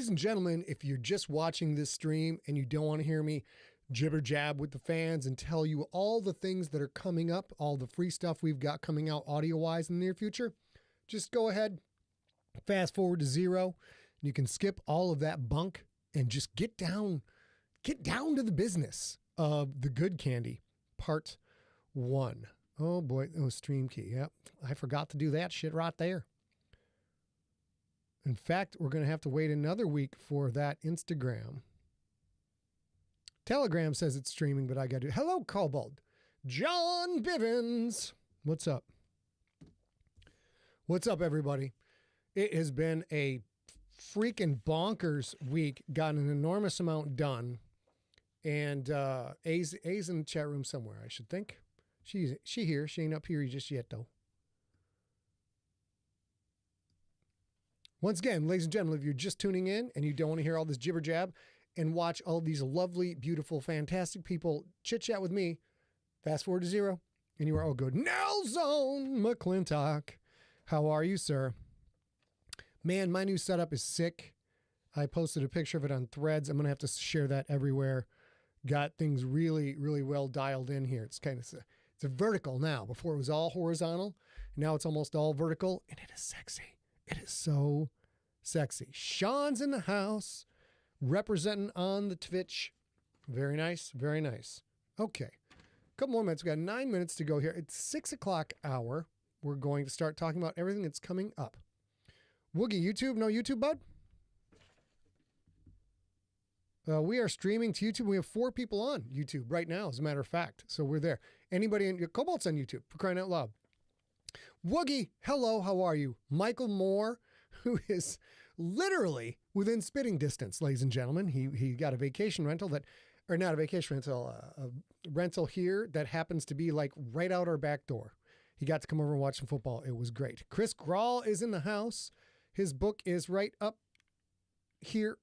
and gentlemen, if you're just watching this stream and you don't want to hear me jibber jab with the fans and tell you all the things that are coming up, all the free stuff we've got coming out audio-wise in the near future, just go ahead, fast forward to 0, and you can skip all of that bunk and just get down to the business of the good candy, part 1. Oh boy, stream key. Yep, I forgot to do that shit right there. In fact, we're going to have to wait another week for that Instagram. Telegram says it's streaming, but I got to. Hello, Cobalt. John Bivens. What's up? What's up, everybody? It has been a freaking bonkers week. Got an enormous amount done. And A's in the chat room somewhere, I should think. She here. She ain't up here just yet, though. Once again, ladies and gentlemen, if you're just tuning in and you don't want to hear all this jibber jab and watch all these lovely, beautiful, fantastic people chit chat with me, fast forward to 0, and you are all good. Nelson McClintock, how are you, sir? Man, my new setup is sick. I posted a picture of it on Threads. I'm going to have to share that everywhere. Got things really, really well dialed in here. It's kind of, it's a vertical now. Before it was all horizontal. Now it's almost all vertical, and it is sexy. It is so sexy. Sean's in the house, representing on the Twitch. Very nice, very nice. Okay, a couple more minutes. We've got 9 minutes to go here. It's 6 o'clock hour. We're going to start talking about everything that's coming up. Woogie, YouTube? No YouTube, bud? We are streaming to YouTube. We have 4 people on YouTube right now, as a matter of fact. So we're there. Anybody in Cobalt's on YouTube, for crying out loud. Woogie, hello, how are you? Michael Moore, who is literally within spitting distance, ladies and gentlemen. He got a vacation rental or not a vacation rental, a rental here that happens to be like right out our back door. He got to come over and watch some football. It was great. Chris Grawl is in the house. His book is right up here.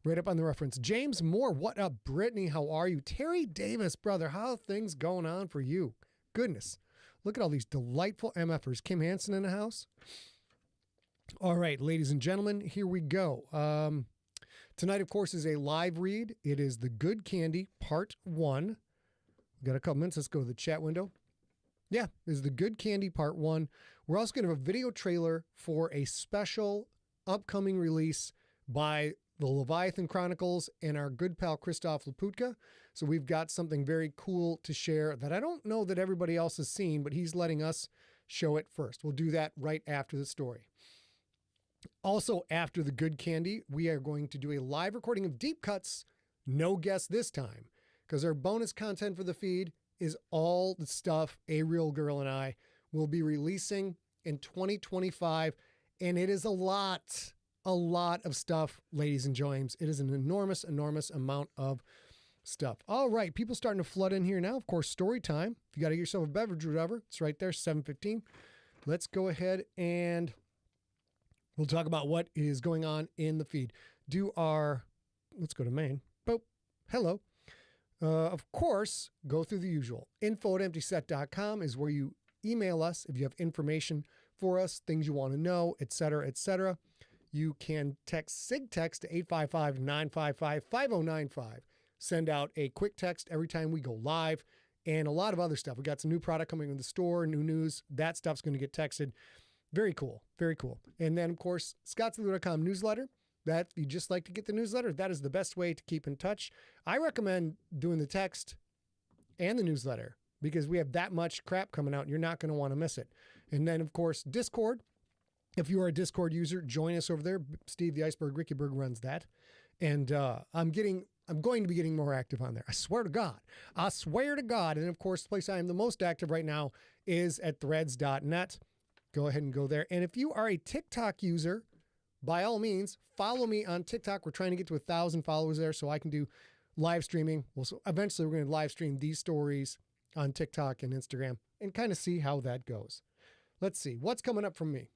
Right up on the reference. James Moore, what up? Brittany, how are you? Terry Davis, brother, how are things going on for you? Goodness. Look at all these delightful MFers. Kim Hansen in the house. All right, ladies and gentlemen, here we go. Tonight, of course, is a live read. It is The Good Candy, Part 1. We've got a couple minutes. Let's go to the chat window. Yeah, this is The Good Candy, Part 1. We're also going to have a video trailer for a special upcoming release by the Leviathan Chronicles and our good pal Christoph Laputka. So we've got something very cool to share that I don't know that everybody else has seen, but he's letting us show it first. We'll do that right after the story. Also, after The Good Candy, we are going to do a live recording of Deep Cuts. No guest this time, because our bonus content for the feed is all the stuff ARealGirl and I will be releasing in 2025. And it is a lot of stuff, ladies and gents. It is an enormous, enormous amount of stuff. All right, people starting to flood in here now. Of course, story time. If you got to get yourself a beverage or whatever, it's right there, 7:15. Let's go ahead and we'll talk about what is going on in the feed. Let's go to main. Boop. Hello. Of course, go through the usual. info@emptyset.com is where you email us if you have information for us, things you want to know, etc., etc. You can text SIG-TEXT to 855-955-5095. Send out a quick text every time we go live and a lot of other stuff. We got some new product coming in the store, new news. That stuff's going to get texted. Very cool. Very cool. And then, of course, scottssigler.com newsletter. That you just like to get the newsletter. That is the best way to keep in touch. I recommend doing the text and the newsletter because we have that much crap coming out and you're not going to want to miss it. And then, of course, Discord. If you are a Discord user, join us over there. Steve the Iceberg Rickyberg runs that. And I'm going to be getting more active on there. I swear to God. I swear to God. And of course, the place I am the most active right now is at threads.net. Go ahead and go there. And if you are a TikTok user, by all means, follow me on TikTok. We're trying to get to 1,000 followers there so I can do live streaming. Well, so eventually we're going to live stream these stories on TikTok and Instagram and kind of see how that goes. Let's see. What's coming up from me?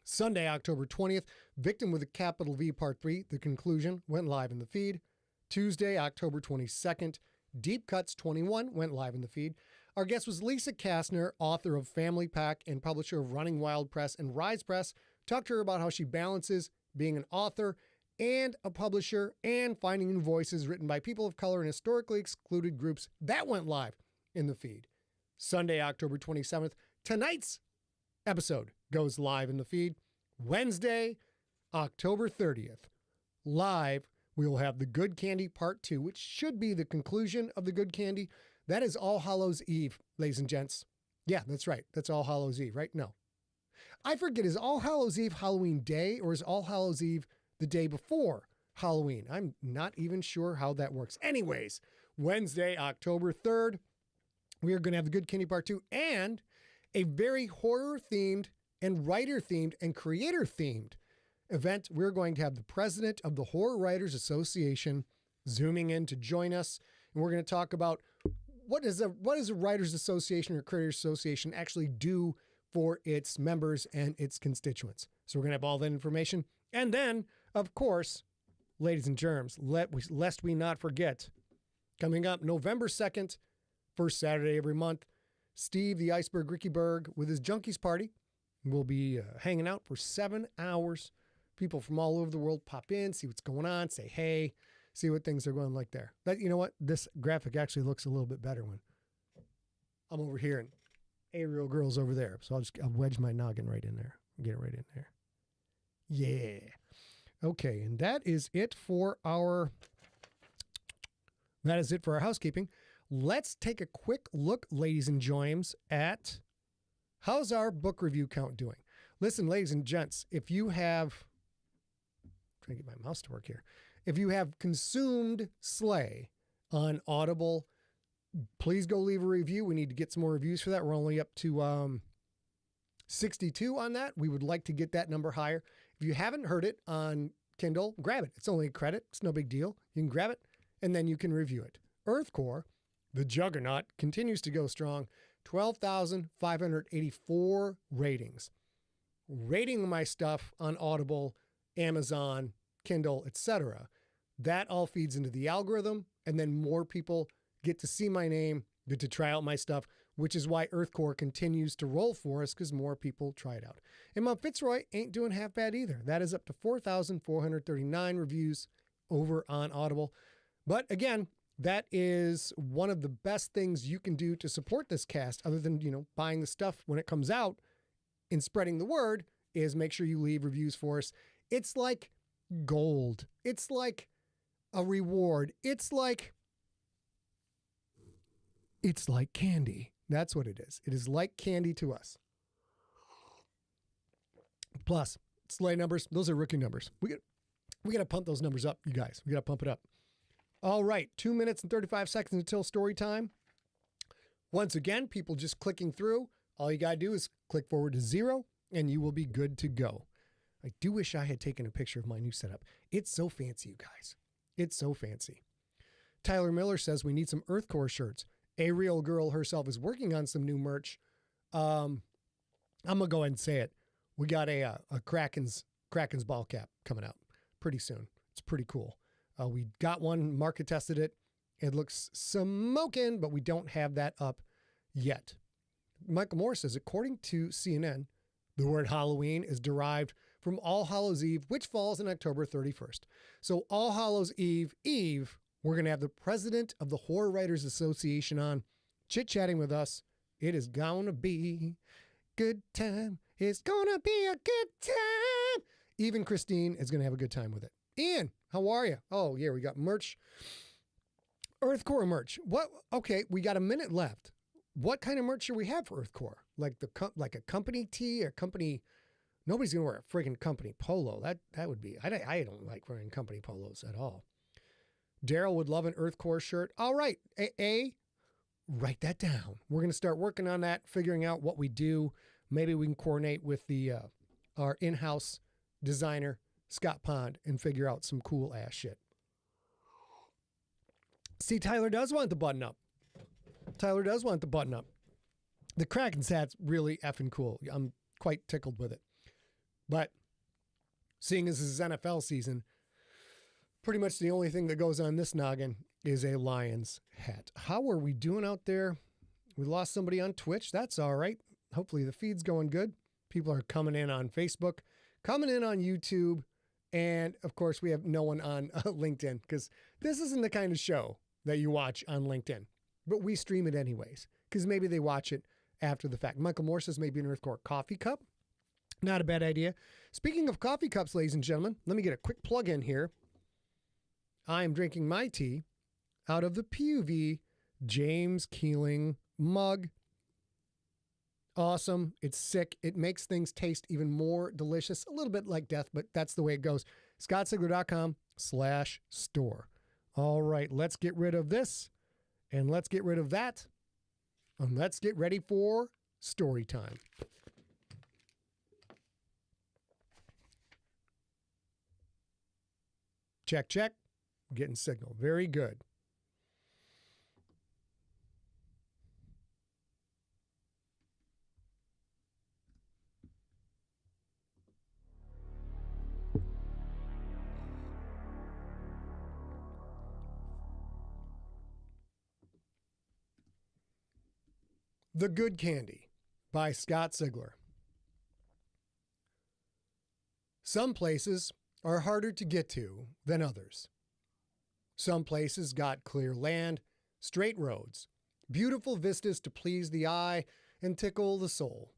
Sunday, October 20th, Victim with a capital V Part 3, The Conclusion, went live in the feed. Tuesday, October 22nd, Deep Cuts 21 went live in the feed. Our guest was Lisa Kastner, author of Family Pack and publisher of Running Wild Press and Rise Press. Talked to her about how she balances being an author and a publisher, and finding new voices written by people of color and historically excluded groups. That went live in the feed. Sunday, October 27th. Tonight's episode goes live in the feed. Wednesday, October 30th. Live, we will have the Good Candy Part 2, which should be the conclusion of the Good Candy. That is All Hallows Eve, ladies and gents. Yeah, that's right. That's All Hallows Eve, right? No. I forget, is All Hallows Eve Halloween Day, or is All Hallows Eve the day before Halloween? I'm not even sure how that works. Anyways, Wednesday, October 3rd, we are going to have the Good Candy Part 2 and a very horror-themed and writer-themed and creator-themed event. We're going to have the president of the Horror Writers Association zooming in to join us. And we're going to talk about what does a Writers Association or Creators Association actually do for its members and its constituents. So we're going to have all that information. And then, of course, ladies and germs, lest we not forget, coming up November 2nd, first Saturday every month, Steve the Iceberg Ricky Berg with his Junkies Party will be hanging out for 7 hours. People from all over the world pop in, see what's going on, say hey, see what things are going like there. But you know what? This graphic actually looks a little bit better when I'm over here and ARealGirl's over there. So I'll wedge my noggin right in there. Get it right in there. Yeah. Okay, and that is it for our housekeeping. Let's take a quick look, ladies and joyms, at how's our book review count doing. Listen, ladies and gents, if you have, I'm trying to get my mouse to work here. If you have consumed Slay on Audible, please go leave a review. We need to get some more reviews for that. We're only up to 62 on that. We would like to get that number higher. If you haven't heard it on Kindle, grab it. It's only a credit. It's no big deal. You can grab it and then you can review it. Earthcore, the juggernaut, continues to go strong. 12,584 ratings. Rating my stuff on Audible, Amazon, Kindle, etc. That all feeds into the algorithm, and then more people get to see my name, get to try out my stuff, which is why Earthcore continues to roll for us, because more people try it out. And Mount Fitzroy ain't doing half bad either. That is up to 4,439 reviews over on Audible. But again, that is one of the best things you can do to support this cast, other than, buying the stuff when it comes out and spreading the word, is make sure you leave reviews for us. It's like gold. It's like a reward. It's like candy. That's what it is. It is like candy to us. Plus, Slay numbers, those are rookie numbers. We got to pump those numbers up, you guys. We got to pump it up. All right, 2 minutes and 35 seconds until story time. Once again, people just clicking through, all you got to do is click forward to 0 and you will be good to go. I do wish I had taken a picture of my new setup. It's so fancy, you guys. It's so fancy. Tyler Miller says we need some Earthcore shirts. ARealGirl herself is working on some new merch. I'm going to go ahead and say it. We got a Kraken's ball cap coming out pretty soon. It's pretty cool. We got one, market tested it. It looks smoking, but we don't have that up yet. Michael Moore says, according to CNN, the word Halloween is derived from All Hallows Eve, which falls on October 31st. So All Hallows Eve, we're going to have the president of the Horror Writers Association on, chit-chatting with us. It is going to be good time. It's going to be a good time. Even Christine is going to have a good time with it. Ian, how are you? Oh, yeah, we got merch. Earthcore merch. What? Okay, we got a minute left. What kind of merch should we have for Earthcore? Like a company tee or company? Nobody's going to wear a friggin' company polo. That would be, I don't like wearing company polos at all. Daryl would love an Earthcore shirt. All right, write that down. We're going to start working on that, figuring out what we do. Maybe we can coordinate with our in-house designer, Scott Pond, and figure out some cool ass shit. See, Tyler does want the button up. The Kraken's hat's really effing cool. I'm quite tickled with it. But seeing as this is NFL season, pretty much the only thing that goes on this noggin is a Lions hat. How are we doing out there? We lost somebody on Twitch. That's all right. Hopefully the feed's going good. People are coming in on Facebook, coming in on YouTube, And of course, we have no one on LinkedIn because this isn't the kind of show that you watch on LinkedIn. But we stream it anyways because maybe they watch it after the fact. Michael Moore says maybe an Earthcore coffee cup. Not a bad idea. Speaking of coffee cups, ladies and gentlemen, let me get a quick plug in here. I am drinking my tea out of the PUV James Keeling mug. Awesome. It's sick. It makes things taste even more delicious. A little bit like death, but that's the way it goes. ScottSigler.com/store. All right, let's get rid of this and let's get rid of that. And let's get ready for story time. Check, check. Getting signal. Very good. The Good Candy by Scott Sigler. Some places are harder to get to than others. Some places got clear land, straight roads, beautiful vistas to please the eye and tickle the soul.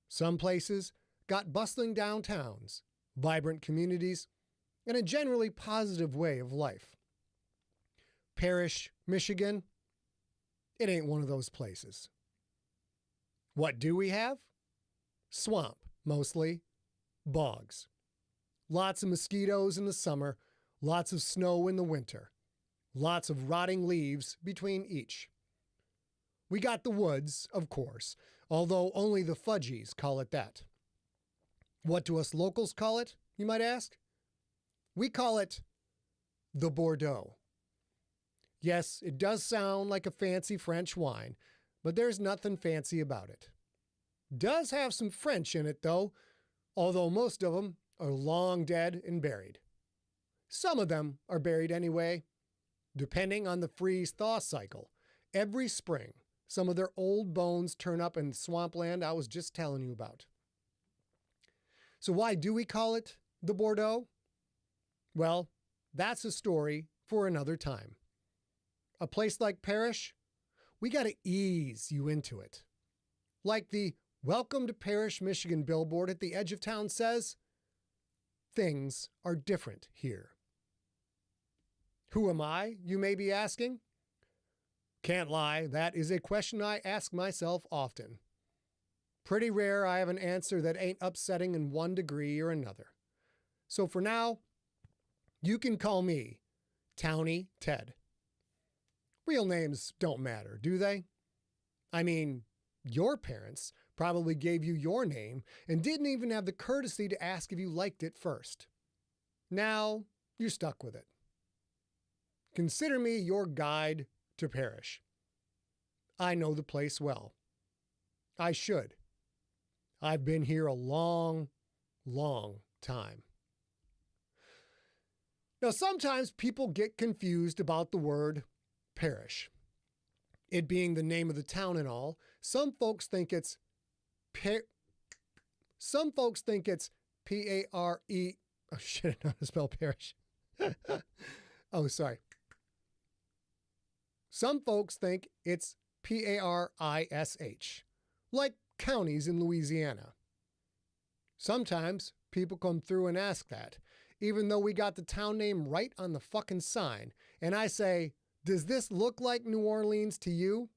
Some places got bustling downtowns, vibrant communities, and a generally positive way of life. Parrish, Michigan, it ain't one of those places. What do we have? Swamp, mostly. Bogs. Lots of mosquitoes in the summer, lots of snow in the winter. Lots of rotting leaves between each. We got the woods, of course, although only the fudgies call it that. What do us locals call it, you might ask? We call it the Bordeaux. Yes, it does sound like a fancy French wine, but there's nothing fancy about it. Does have some French in it, though, although most of them are long dead and buried. Some of them are buried anyway, depending on the freeze-thaw cycle. Every spring, some of their old bones turn up in the swampland I was just telling you about. So why do we call it the Bordeaux? Well, that's a story for another time. A place like Parrish, we got to ease you into it. Like the Welcome to Parrish, Michigan billboard at the edge of town says, things are different here. Who am I, you may be asking? Can't lie, that is a question I ask myself often. Pretty rare I have an answer that ain't upsetting in one degree or another. So for now, you can call me Townie Ted. Real names don't matter, do they? I mean, your parents probably gave you your name and didn't even have the courtesy to ask if you liked it first. Now, you're stuck with it. Consider me your guide to Parrish. I know the place well. I should. I've been here a long, long time. Now, sometimes people get confused about the word Parrish. It being the name of the town and all, some folks think it's P-A-R-E. Oh shit, I know how to spell Parrish. Oh, sorry. Some folks think it's P-A-R-I-S-H, like counties in Louisiana. Sometimes people come through and ask that, even though we got the town name right on the fucking sign, and I say, does this look like New Orleans to you?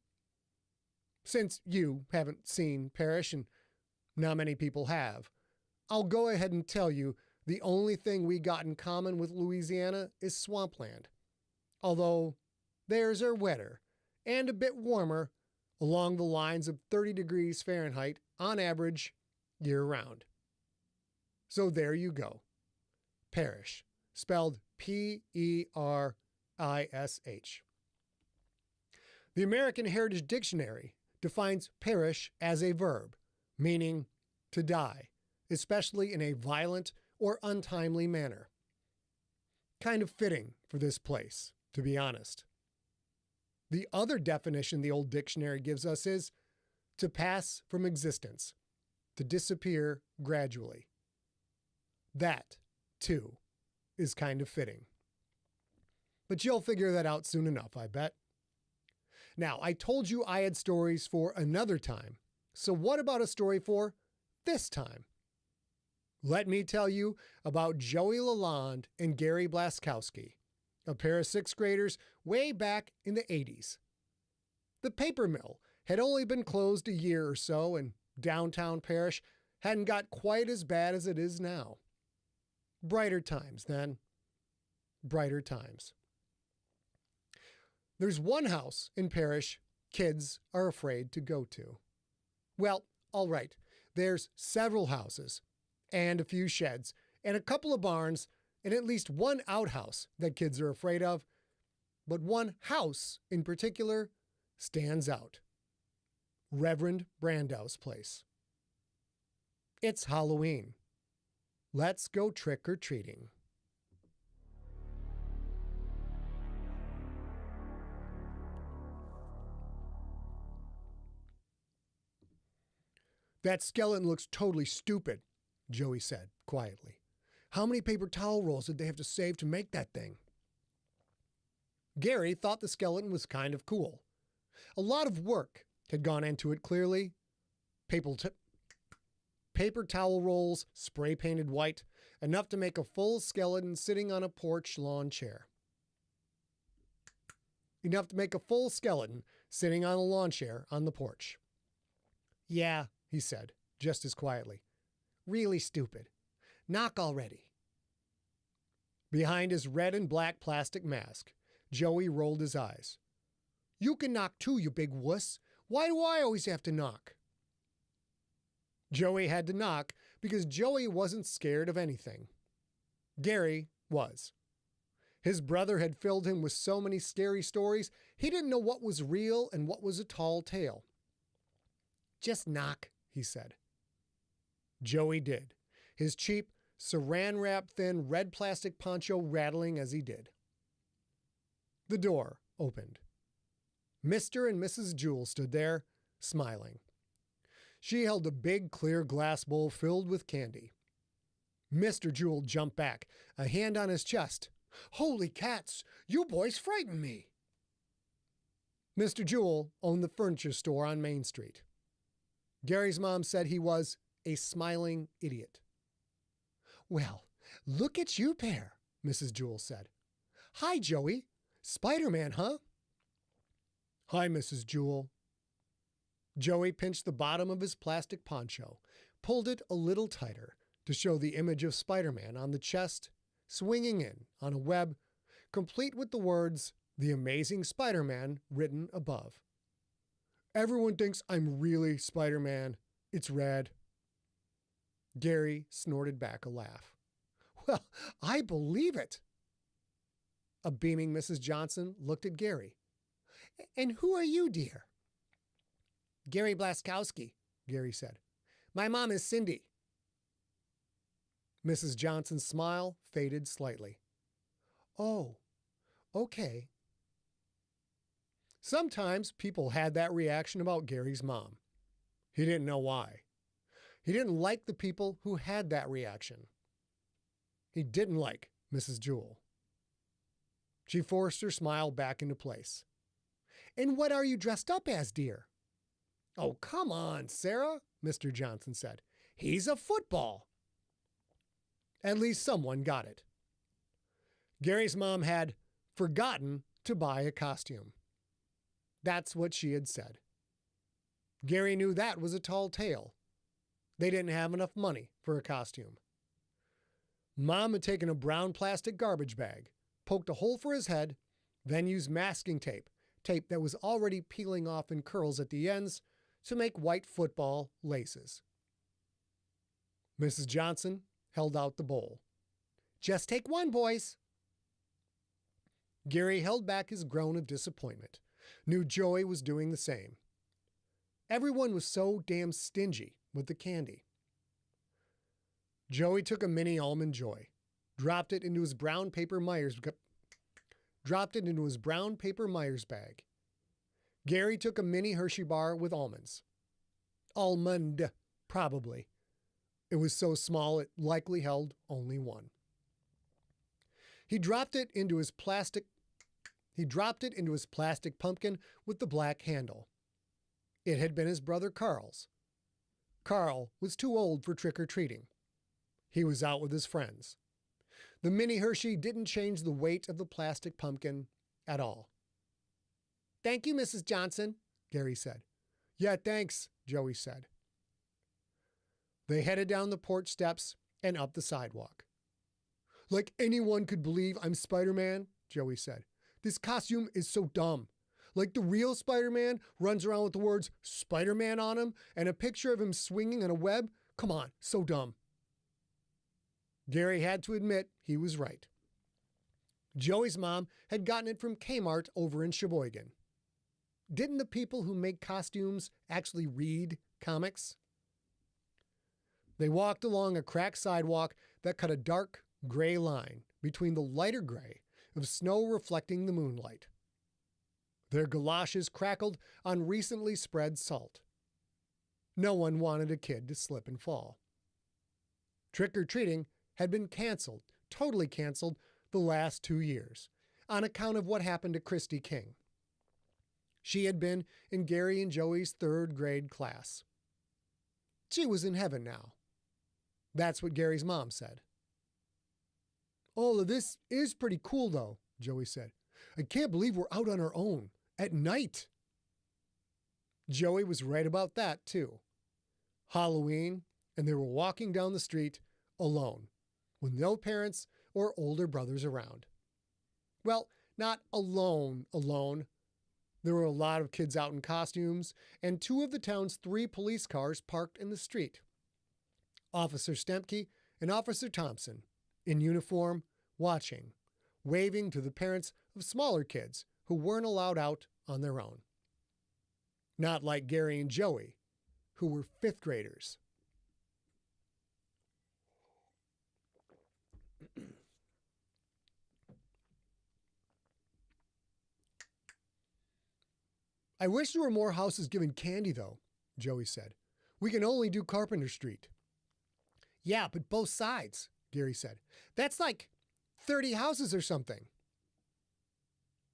Since you haven't seen Parrish, and not many people have, I'll go ahead and tell you the only thing we got in common with Louisiana is swampland. Although theirs are wetter and a bit warmer along the lines of 30 degrees Fahrenheit on average year-round. So there you go. Parrish, spelled P-E-R-I-S-H. The American Heritage Dictionary defines perish as a verb, meaning to die, especially in a violent or untimely manner. Kind of fitting for this place, to be honest. The other definition the old dictionary gives us is to pass from existence, to disappear gradually. That 2 is kind of fitting. But you'll figure that out soon enough, I bet. Now, I told you I had stories for another time. So what about a story for this time? Let me tell you about Joey Lalonde and Gary Blaskowski, a pair of 6th graders way back in the 80s. The paper mill had only been closed a year or so, and downtown Parrish hadn't got quite as bad as it is now. Brighter times then. Brighter times. There's one house in Parrish kids are afraid to go to. Well, all right, there's several houses and a few sheds and a couple of barns and at least one outhouse that kids are afraid of. But one house in particular stands out. Reverend Brandau's place. It's Halloween. Let's go trick-or-treating. That skeleton looks totally stupid, Joey said quietly. How many paper towel rolls did they have to save to make that thing? Gary thought the skeleton was kind of cool. A lot of work had gone into it, clearly. Paper towel rolls, spray painted white, enough to make a full skeleton sitting on a porch lawn chair. Enough to make a full skeleton sitting on a lawn chair on the porch. Yeah, he said, just as quietly. Really stupid. Knock already. Behind his red and black plastic mask, Joey rolled his eyes. You can knock too, you big wuss. Why do I always have to knock? Joey had to knock because Joey wasn't scared of anything. Gary was. His brother had filled him with so many scary stories, he didn't know what was real and what was a tall tale. Just knock, he said. Joey did, his cheap, saran-wrap thin red plastic poncho rattling as he did. The door opened. Mr. and Mrs. Jewell stood there, smiling. She held a big clear glass bowl filled with candy. Mr. Jewell jumped back, a hand on his chest. Holy cats, you boys frightened me. Mr. Jewell owned the furniture store on Main Street. Gary's mom said he was a smiling idiot. Well, look at you pair, Mrs. Jewell said. Hi, Joey. Spider-Man, huh? Hi, Mrs. Jewell. Joey pinched the bottom of his plastic poncho, pulled it a little tighter to show the image of Spider-Man on the chest, swinging in on a web, complete with the words, The Amazing Spider-Man, written above. Everyone thinks I'm really Spider-Man. It's red. Gary snorted back a laugh. Well, I believe it. A beaming Mrs. Johnson looked at Gary. And who are you, dear? Gary Blaskowski, Gary said. My mom is Cindy. Mrs. Johnson's smile faded slightly. Oh, okay. Sometimes people had that reaction about Gary's mom. He didn't know why. He didn't like the people who had that reaction. He didn't like Mrs. Jewell. She forced her smile back into place. And what are you dressed up as, dear? Oh, come on, Sarah, Mr. Johnson said. He's a football. At least someone got it. Gary's mom had forgotten to buy a costume. That's what she had said. Gary knew that was a tall tale. They didn't have enough money for a costume. Mom had taken a brown plastic garbage bag, poked a hole for his head, then used masking tape that was already peeling off in curls at the ends, to make white football laces. Mrs. Johnson held out the bowl. Just take one, boys. Gary held back his groan of disappointment, knew Joey was doing the same. Everyone was so damn stingy with the candy. Joey took a mini Almond Joy, dropped it into his brown paper Myers bag. Gary took a mini Hershey bar with almonds. Almond, probably. It was so small it likely held only one. He dropped it into his plastic pumpkin with the black handle. It had been his brother Carl's. Carl was too old for trick-or-treating. He was out with his friends. The mini Hershey didn't change the weight of the plastic pumpkin at all. "Thank you, Mrs. Johnson," Gary said. "Yeah, thanks," Joey said. They headed down the porch steps and up the sidewalk. "Like anyone could believe I'm Spider-Man," Joey said. "This costume is so dumb. Like the real Spider-Man runs around with the words Spider-Man on him and a picture of him swinging on a web. Come on, so dumb." Gary had to admit he was right. Joey's mom had gotten it from Kmart over in Sheboygan. Didn't the people who make costumes actually read comics? They walked along a cracked sidewalk that cut a dark gray line between the lighter gray of snow reflecting the moonlight. Their galoshes crackled on recently spread salt. No one wanted a kid to slip and fall. Trick-or-treating had been canceled, totally canceled, the last 2 years on account of what happened to Christy King. She had been in Gary and Joey's 3rd grade class. She was in heaven now. That's what Gary's mom said. "All of this is pretty cool, though," Joey said. "I can't believe we're out on our own, at night." Joey was right about that, too. Halloween, and they were walking down the street alone, with no parents or older brothers around. Well, not alone. There were a lot of kids out in costumes, and 2 of the town's 3 police cars parked in the street. Officer Stempke and Officer Thompson, in uniform, watching, waving to the parents of smaller kids who weren't allowed out on their own. Not like Gary and Joey, who were 5th graders. "I wish there were more houses giving candy, though," Joey said. "We can only do Carpenter Street." "Yeah, but both sides," Gary said. "That's like 30 houses or something."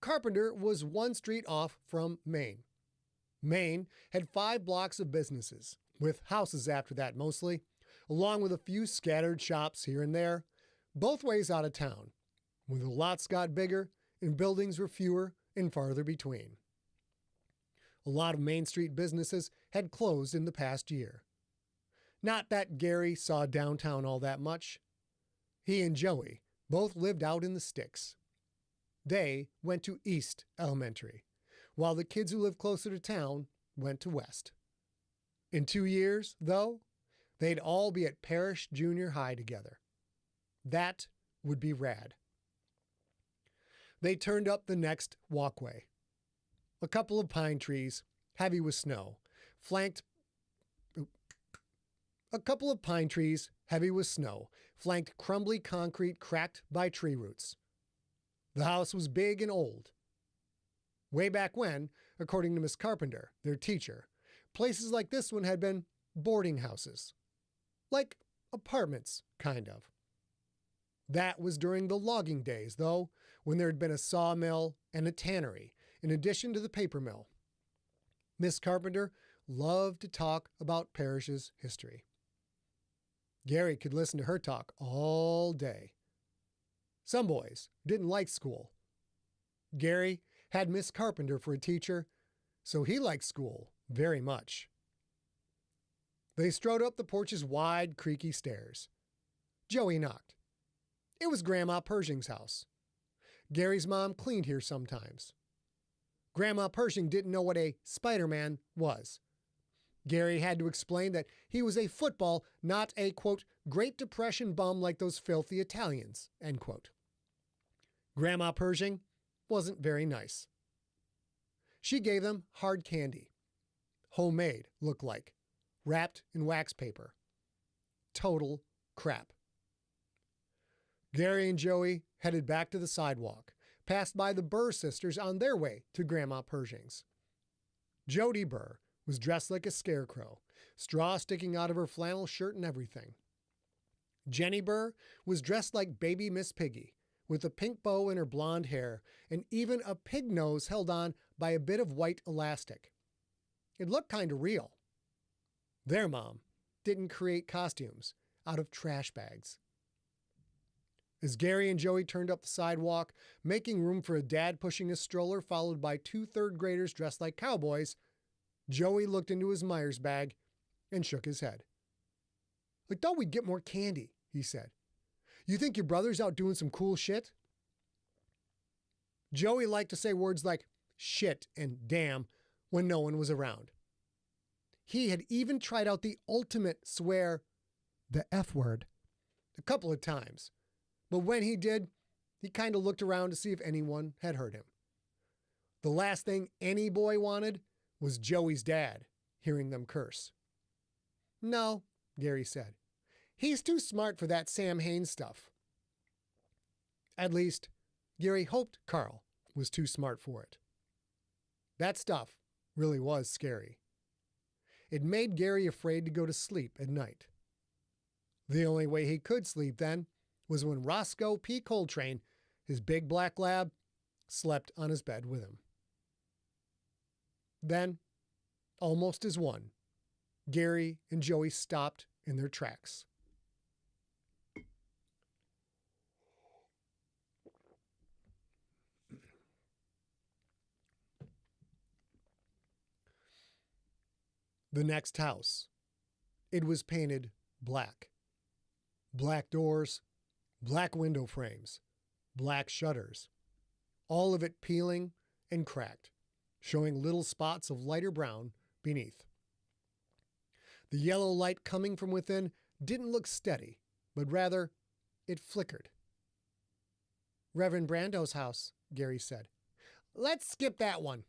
Carpenter was 1 street off from Main. Main had 5 blocks of businesses, with houses after that mostly, along with a few scattered shops here and there, both ways out of town, where the lots got bigger and buildings were fewer and farther between. A lot of Main Street businesses had closed in the past year. Not that Gary saw downtown all that much. He and Joey both lived out in the sticks. They went to East Elementary, while the kids who lived closer to town went to West. In 2 years, though, they'd all be at Parish Junior High together. That would be rad. They turned up the next walkway. A couple of pine trees, heavy with snow, flanked crumbly concrete cracked by tree roots. The house was big and old. Way back when, according to Miss Carpenter, their teacher, places like this one had been boarding houses. Like apartments, kind of. That was during the logging days, though, when there had been a sawmill and a tannery, in addition to the paper mill. Miss Carpenter loved to talk about Parish's history. Gary could listen to her talk all day. Some boys didn't like school. Gary had Miss Carpenter for a teacher, so he liked school very much. They strode up the porch's wide, creaky stairs. Joey knocked. It was Grandma Pershing's house. Gary's mom cleaned here sometimes. Grandma Pershing didn't know what a Spider-Man was. Gary had to explain that he was a football, not a, quote, Great Depression bum like those filthy Italians, end quote. Grandma Pershing wasn't very nice. She gave them hard candy. Homemade, looked like. Wrapped in wax paper. Total crap. Gary and Joey headed back to the sidewalk, passed by the Burr sisters on their way to Grandma Pershing's. Jody Burr was dressed like a scarecrow, straw sticking out of her flannel shirt and everything. Jenny Burr was dressed like baby Miss Piggy, with a pink bow in her blonde hair and even a pig nose held on by a bit of white elastic. It looked kind of real. Their mom didn't create costumes out of trash bags. As Gary and Joey turned up the sidewalk, making room for a dad pushing a stroller followed by 2 third graders dressed like cowboys, Joey looked into his Myers bag and shook his head. "I thought we'd get more candy," he said. "You think your brother's out doing some cool shit?" Joey liked to say words like shit and damn when no one was around. He had even tried out the ultimate swear, the F word, a couple of times. But when he did, he kind of looked around to see if anyone had heard him. The last thing any boy wanted was Joey's dad hearing them curse. "No," Gary said. "He's too smart for that Sam Haines stuff." At least, Gary hoped Carl was too smart for it. That stuff really was scary. It made Gary afraid to go to sleep at night. The only way he could sleep then was when Roscoe P. Coltrane, his big black lab, slept on his bed with him. Then, almost as one, Gary and Joey stopped in their tracks. The next house. It was painted black. Black doors, black window frames, black shutters. All of it peeling and cracked, showing little spots of lighter brown beneath. The yellow light coming from within didn't look steady, but rather it flickered. "Reverend Brando's house," Gary said. "Let's skip that one."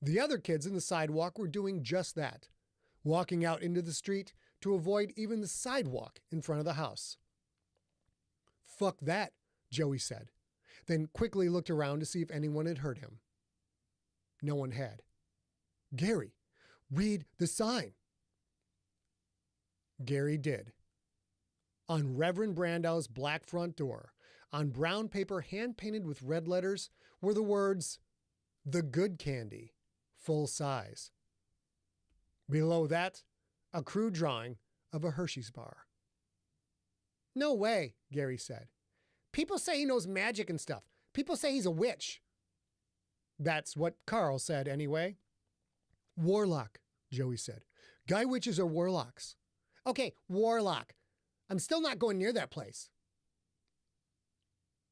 The other kids in the sidewalk were doing just that, walking out into the street to avoid even the sidewalk in front of the house. "Fuck that," Joey said, then quickly looked around to see if anyone had heard him. No one had. "Gary, read the sign." Gary did. On Reverend Brandau's black front door, on brown paper hand-painted with red letters, were the words, "The Good Candy, full size." Below that, a crude drawing of a Hershey's bar. "No way," Gary said. "People say he knows magic and stuff. People say he's a witch." "That's what Carl said anyway." "Warlock," Joey said. "Guy witches are warlocks." "Okay, warlock. I'm still not going near that place."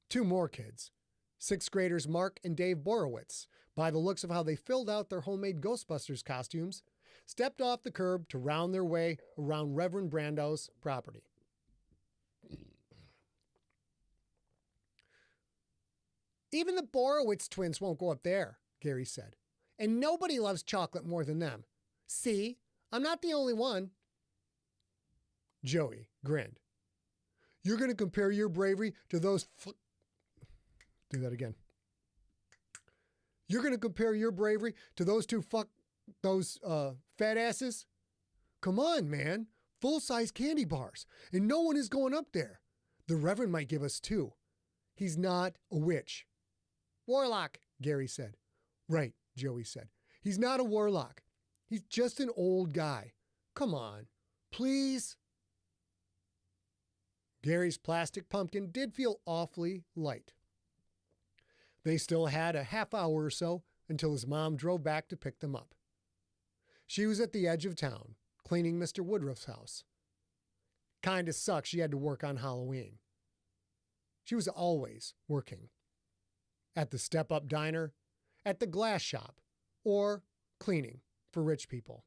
2 more kids, 6th graders Mark and Dave Borowitz, by the looks of how they filled out their homemade Ghostbusters costumes, stepped off the curb to round their way around Reverend Brandau's property. "Even the Borowitz twins won't go up there," Gary said. "And nobody loves chocolate more than them. See, I'm not the only one." Joey grinned. "You're going to compare your bravery to those Do that again. "You're going to compare your bravery to those fat asses? Come on, man. Full-size candy bars. And no one is going up there. The Reverend might give us 2. He's not a witch." "Warlock," Gary said. "Right," Joey said. "He's not a warlock. He's just an old guy. Come on, please." Gary's plastic pumpkin did feel awfully light. They still had a half hour or so until his mom drove back to pick them up. She was at the edge of town, cleaning Mr. Woodruff's house. Kinda sucks she had to work on Halloween. She was always working. At the step-up diner, at the glass shop, or cleaning for rich people.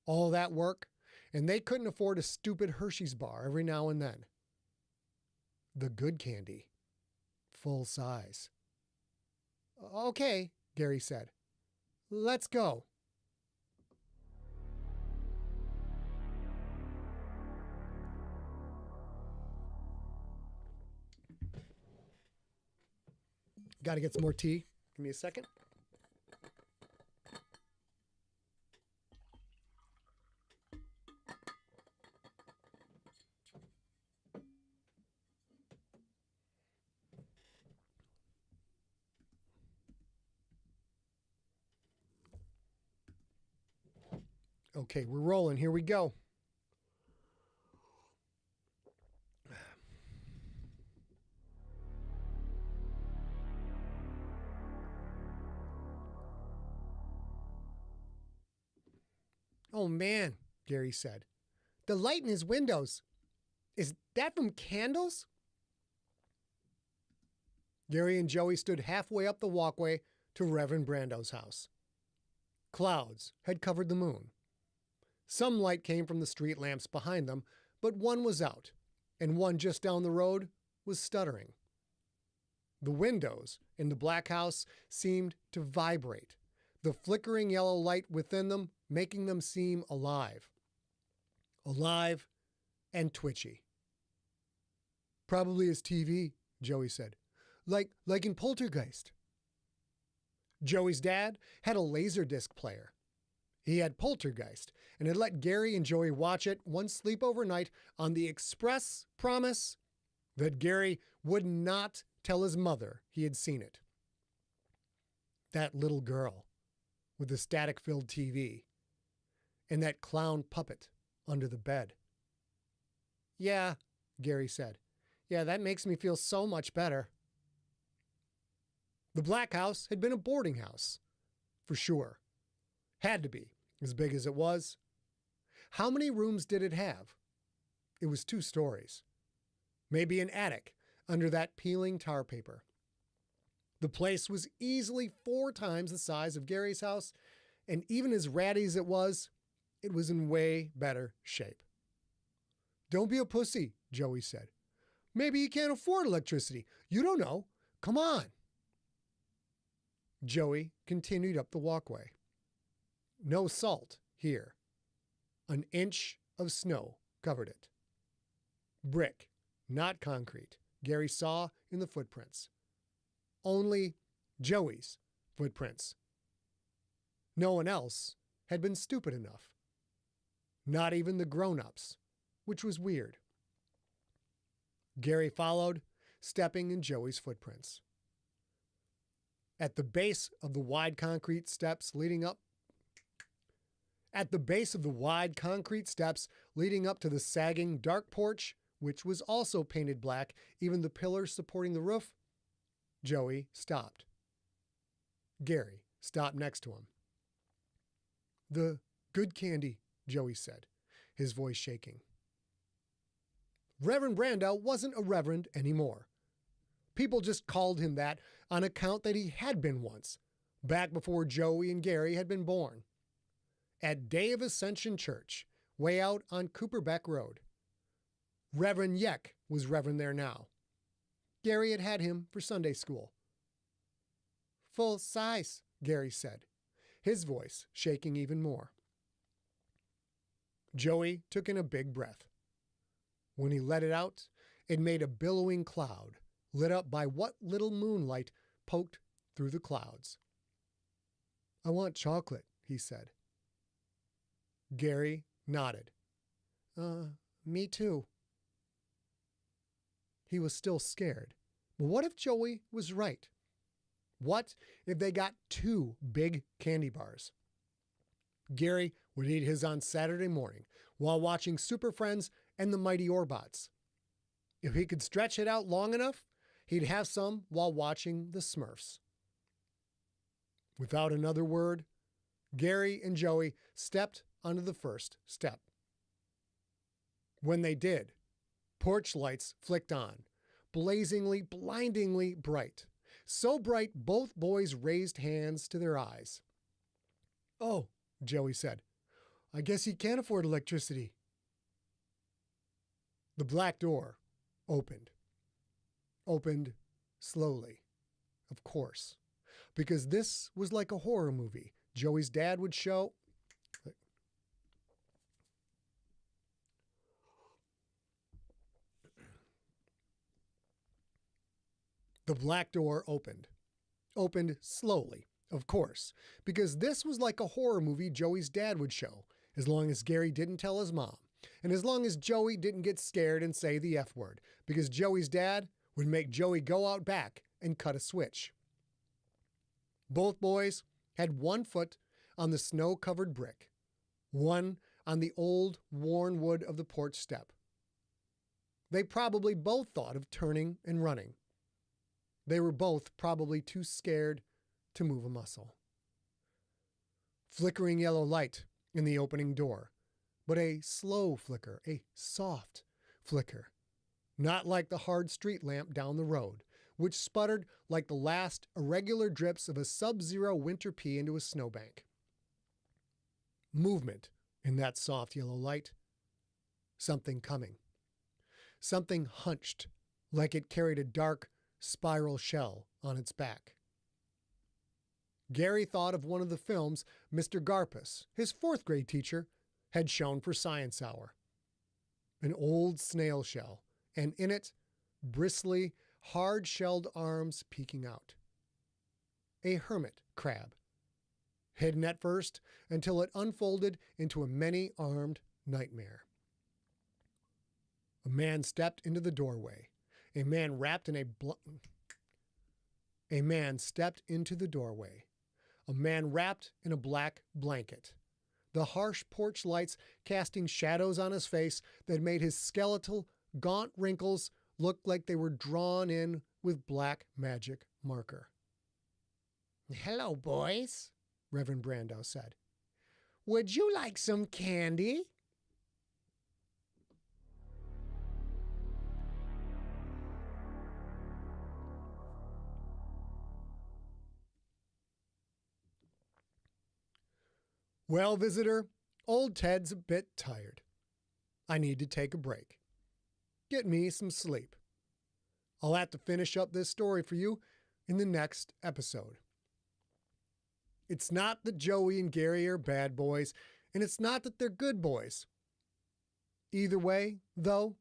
All that work, and they couldn't afford a stupid Hershey's bar every now and then. The Good Candy, full size. "Okay," Gary said. "Let's go." Got to get some more tea. Give me a second. Okay, we're rolling. Here we go. Oh, man, Gary said. The light in his windows. Is that from candles? Gary and Joey stood halfway up the walkway to Reverend Brando's house. Clouds had covered the moon. Some light came from the street lamps behind them, but one was out, and one just down the road was stuttering. The windows in the black house seemed to vibrate, the flickering yellow light within them making them seem alive. Alive and twitchy. Probably his TV, Joey said. Like in Poltergeist. Joey's dad had a Laserdisc player. He had Poltergeist and had let Gary and Joey watch it one sleepover night on the express promise that Gary would not tell his mother he had seen it. That little girl with the static-filled TV and that clown puppet under the bed. Yeah, Gary said. Yeah, that makes me feel so much better. The Black House had been a boarding house, for sure. Had to be, as big as it was. How many rooms did it have? It was 2 stories. Maybe an attic under that peeling tar paper. The place was easily 4 times the size of Gary's house, and even as ratty as it was in way better shape. Don't be a pussy, Joey said. Maybe you can't afford electricity. You don't know. Come on. Joey continued up the walkway. No salt here. An inch of snow covered it. Brick, not concrete, Gary saw in the footprints. Only Joey's footprints. No one else had been stupid enough. Not even the grown-ups, which was weird. Gary followed, stepping in Joey's footprints. At the base of the wide concrete steps leading up to the sagging dark porch, which was also painted black, even the pillars supporting the roof, Joey stopped. Gary stopped next to him. The good candy, Joey said, his voice shaking. Reverend Brando wasn't a reverend anymore. People just called him that on account that he had been once, back before Joey and Gary had been born. At Day of Ascension Church, way out on Cooperbeck Road. Reverend Yeck was Reverend there now. Gary had had him for Sunday school. Full size, Gary said, his voice shaking even more. Joey took in a big breath. When he let it out, it made a billowing cloud, lit up by what little moonlight poked through the clouds. I want chocolate, he said. Gary nodded. Me too. He was still scared. But what if Joey was right? What if they got 2 big candy bars? Gary would eat his on Saturday morning while watching Super Friends and the Mighty Orbots. If he could stretch it out long enough, he'd have some while watching the Smurfs. Without another word, Gary and Joey stepped onto the first step. When they did, porch lights flicked on, blazingly, blindingly bright. So bright, both boys raised hands to their eyes. Oh, Joey said, I guess he can't afford electricity. The black door opened. Opened slowly, of course, because this was like a horror movie Joey's dad would show. The black door opened. Opened slowly, of course, because this was like a horror movie Joey's dad would show, as long as Gary didn't tell his mom, and as long as Joey didn't get scared and say the F word, because Joey's dad would make Joey go out back and cut a switch. Both boys had one foot on the snow-covered brick, one on the old worn wood of the porch step. They probably both thought of turning and running. They were both probably too scared to move a muscle. Flickering yellow light in the opening door, but a slow flicker, a soft flicker, not like the hard street lamp down the road, which sputtered like the last irregular drips of a sub-zero winter pea into a snowbank. Movement in that soft yellow light. Something coming. Something hunched like it carried a dark spiral shell on its back. Gary thought of one of the films Mr. Garpus, his fourth grade teacher, had shown for science hour. An old snail shell, and in it, bristly, hard-shelled arms peeking out. A hermit crab, hidden at first until it unfolded into a many-armed nightmare. A man stepped into the doorway. A man stepped into the doorway. A man wrapped in a black blanket. The harsh porch lights casting shadows on his face that made his skeletal, gaunt wrinkles look like they were drawn in with black magic marker. "Hello, boys," Reverend Brando said. "Would you like some candy?" "Well, visitor, old Ted's a bit tired. I need to take a break. Get me some sleep. I'll have to finish up this story for you in the next episode. It's not that Joey and Gary are bad boys, and it's not that they're good boys. Either way, though,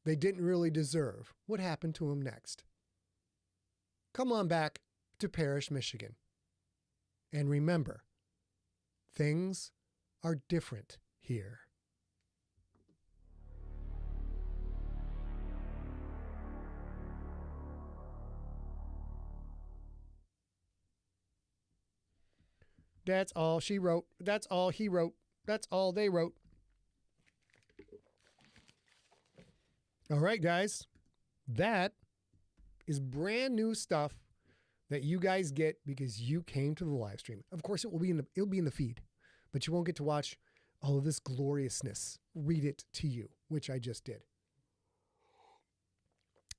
they didn't really deserve what happened to them next. Come on back to Parrish, Michigan. And remember, things are different here." That's all she wrote. That's all he wrote. That's all they wrote. All right, guys. That is brand new stuff that you guys get because you came to the live stream. Of course, it'll be in the feed, but you won't get to watch all of this gloriousness. Read it to you, which I just did.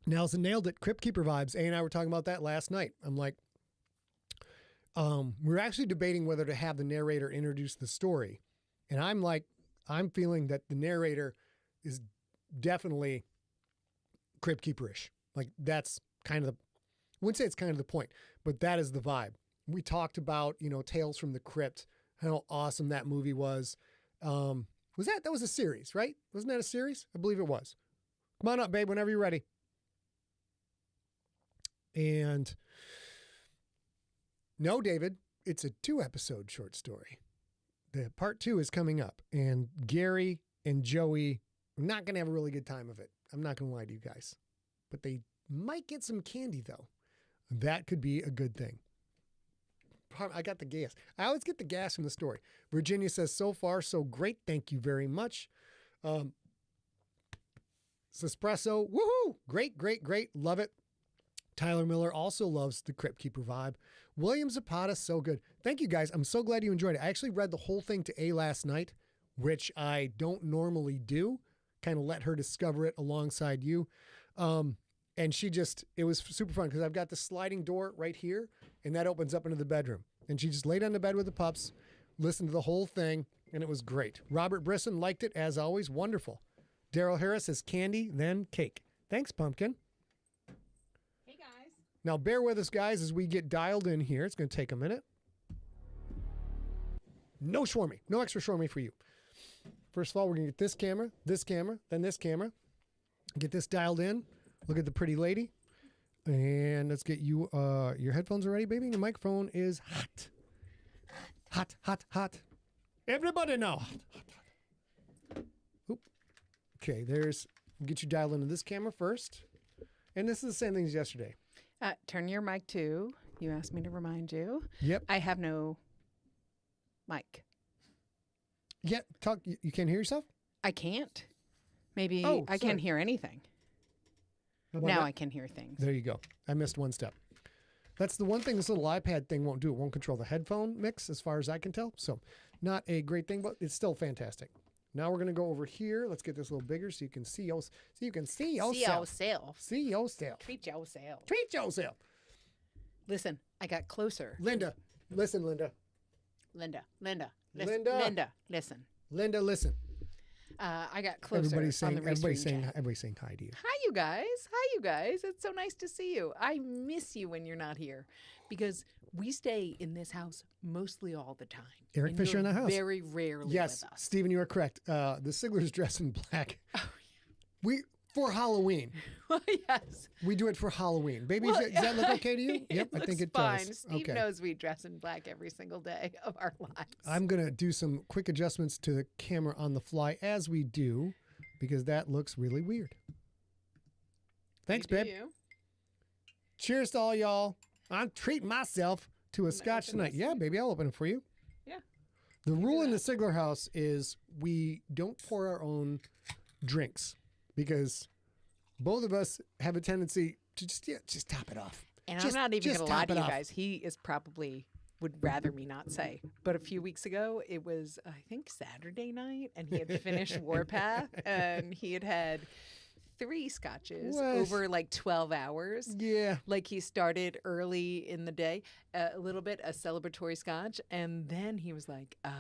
Nelson nailed it. Crypt Keeper vibes. A and I were talking about that last night. I'm like, we're actually debating whether to have the narrator introduce the story. And I'm feeling that the narrator is definitely Crypt Keeper-ish. Like that's kind of I wouldn't say it's kind of the point, but that is the vibe. We talked about, Tales from the Crypt, how awesome that movie was. That was a series, right? Wasn't that a series? I believe it was. Come on up, babe, whenever you're ready. And no, David, it's a 2-episode short story. The part 2 is coming up, and Gary and Joey are not going to have a really good time of it. I'm not going to lie to you guys, but they might get some candy though. That could be a good thing. I got the gas. I always get the gas from the story. Virginia says, "So far, so great. Thank you very much." Espresso, woohoo! Great, great, great. Love it. Tyler Miller also loves the Crypt Keeper vibe. William Zapata, so good. Thank you, guys. I'm so glad you enjoyed it. I actually read the whole thing to A last night, which I don't normally do. Kind of let her discover it alongside you. And it was super fun because I've got the sliding door right here, and that opens up into the bedroom. And she just laid on the bed with the pups, listened to the whole thing, and it was great. Robert Brisson liked it, as always. Wonderful. Daryl Harris says candy, then cake. Thanks, Pumpkin. Hey, guys. Now, bear with us, guys, as we get dialed in here. It's going to take a minute. No Shwarmy. No extra Shwarmy for you. First of all, we're going to get this camera, then this camera. Get this dialed in. Look at the pretty lady. And let's get you, your headphones are ready, baby. Your microphone is hot. Hot, hot, hot. Everybody know. Hot, hot, hot. Oop. Okay, get you dialed into this camera first. And this is the same thing as yesterday. Turn your mic to. You asked me to remind you. Yep. I have no mic. Yeah, talk. You can't hear yourself? I can't. Maybe Oh, I sorry. can't hear anything. How about Now that? I can hear things. There you go. I missed one step. That's the one thing this little iPad thing won't do. It won't control the headphone mix as far as I can tell. So not a great thing, but it's still fantastic. Now we're going to go over here. Let's get this a little bigger so you can see yourself. See yourself. See yourself. Treat yourself. Treat yourself. Listen, I got closer. Linda. Listen, Linda. Linda. Linda. Listen. Linda, listen. I got closer. Everybody's saying, on the everybody's restream saying, chat. everybody's saying hi to you. Hi, you guys. Hi, you guys. It's so nice to see you. I miss you when you're not here because we stay in this house mostly all the time. Eric and Fisher in you're the house. Very rarely Yes, with us. Stephen, you are correct. The Siglers dress in black. We for Halloween. Yes. We do it for Halloween. Baby, Well, does that look okay to you? Yep, I looks think it fine. does. Steve knows we dress in black every single day of our lives. I'm going to do some quick adjustments to the camera on the fly as we do because that looks really weird. Thanks, You do babe. you. Cheers to all y'all. I'm treating myself to a scotch open tonight. this Yeah, one? baby, I'll open it for you. Yeah. The rule in the Sigler house is we don't pour our own drinks because both of us have a tendency to just top it off. And Just- I'm not even just going to lie top to it you off. guys. He is probably would rather me not say. But a few weeks ago, it was, I think, Saturday night, and he had finished Warpath, and he had had 3 scotches What? over like 12 hours. Yeah. Like he started early in the day, a little bit, a celebratory scotch, and then he was like, I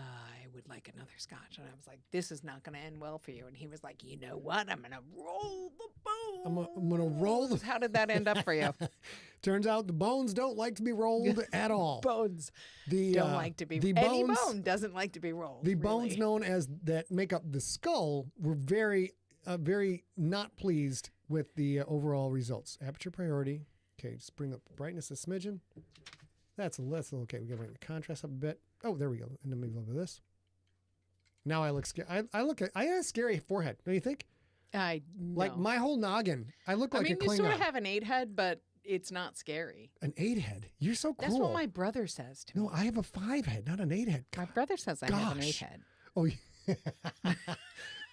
would like another scotch. And I was like, this is not going to end well for you. And he was like, you know what? I'm going to roll the bones. I'm gonna roll the. How did that end up for you? Turns out the bones don't like to be rolled at all. Bones The don't like to be the any bones, bone doesn't like to be rolled. the bones really. known as that make up the skull were very not pleased with the overall results. Aperture priority. Okay, just bring up brightness a smidgen. That's okay. We gotta bring the contrast up a bit. Oh, there we go. In the middle of this. Now I look scary. I have a scary forehead. Don't you think? I Like no. my whole noggin. I look I like mean, a you Klingon. sort of have an 8 head, but it's not scary. An 8 head. You're so cool. That's what my brother says to me. No, I have a 5 head, not an 8 head. My brother says I have an 8 Gosh. head. Oh, yeah.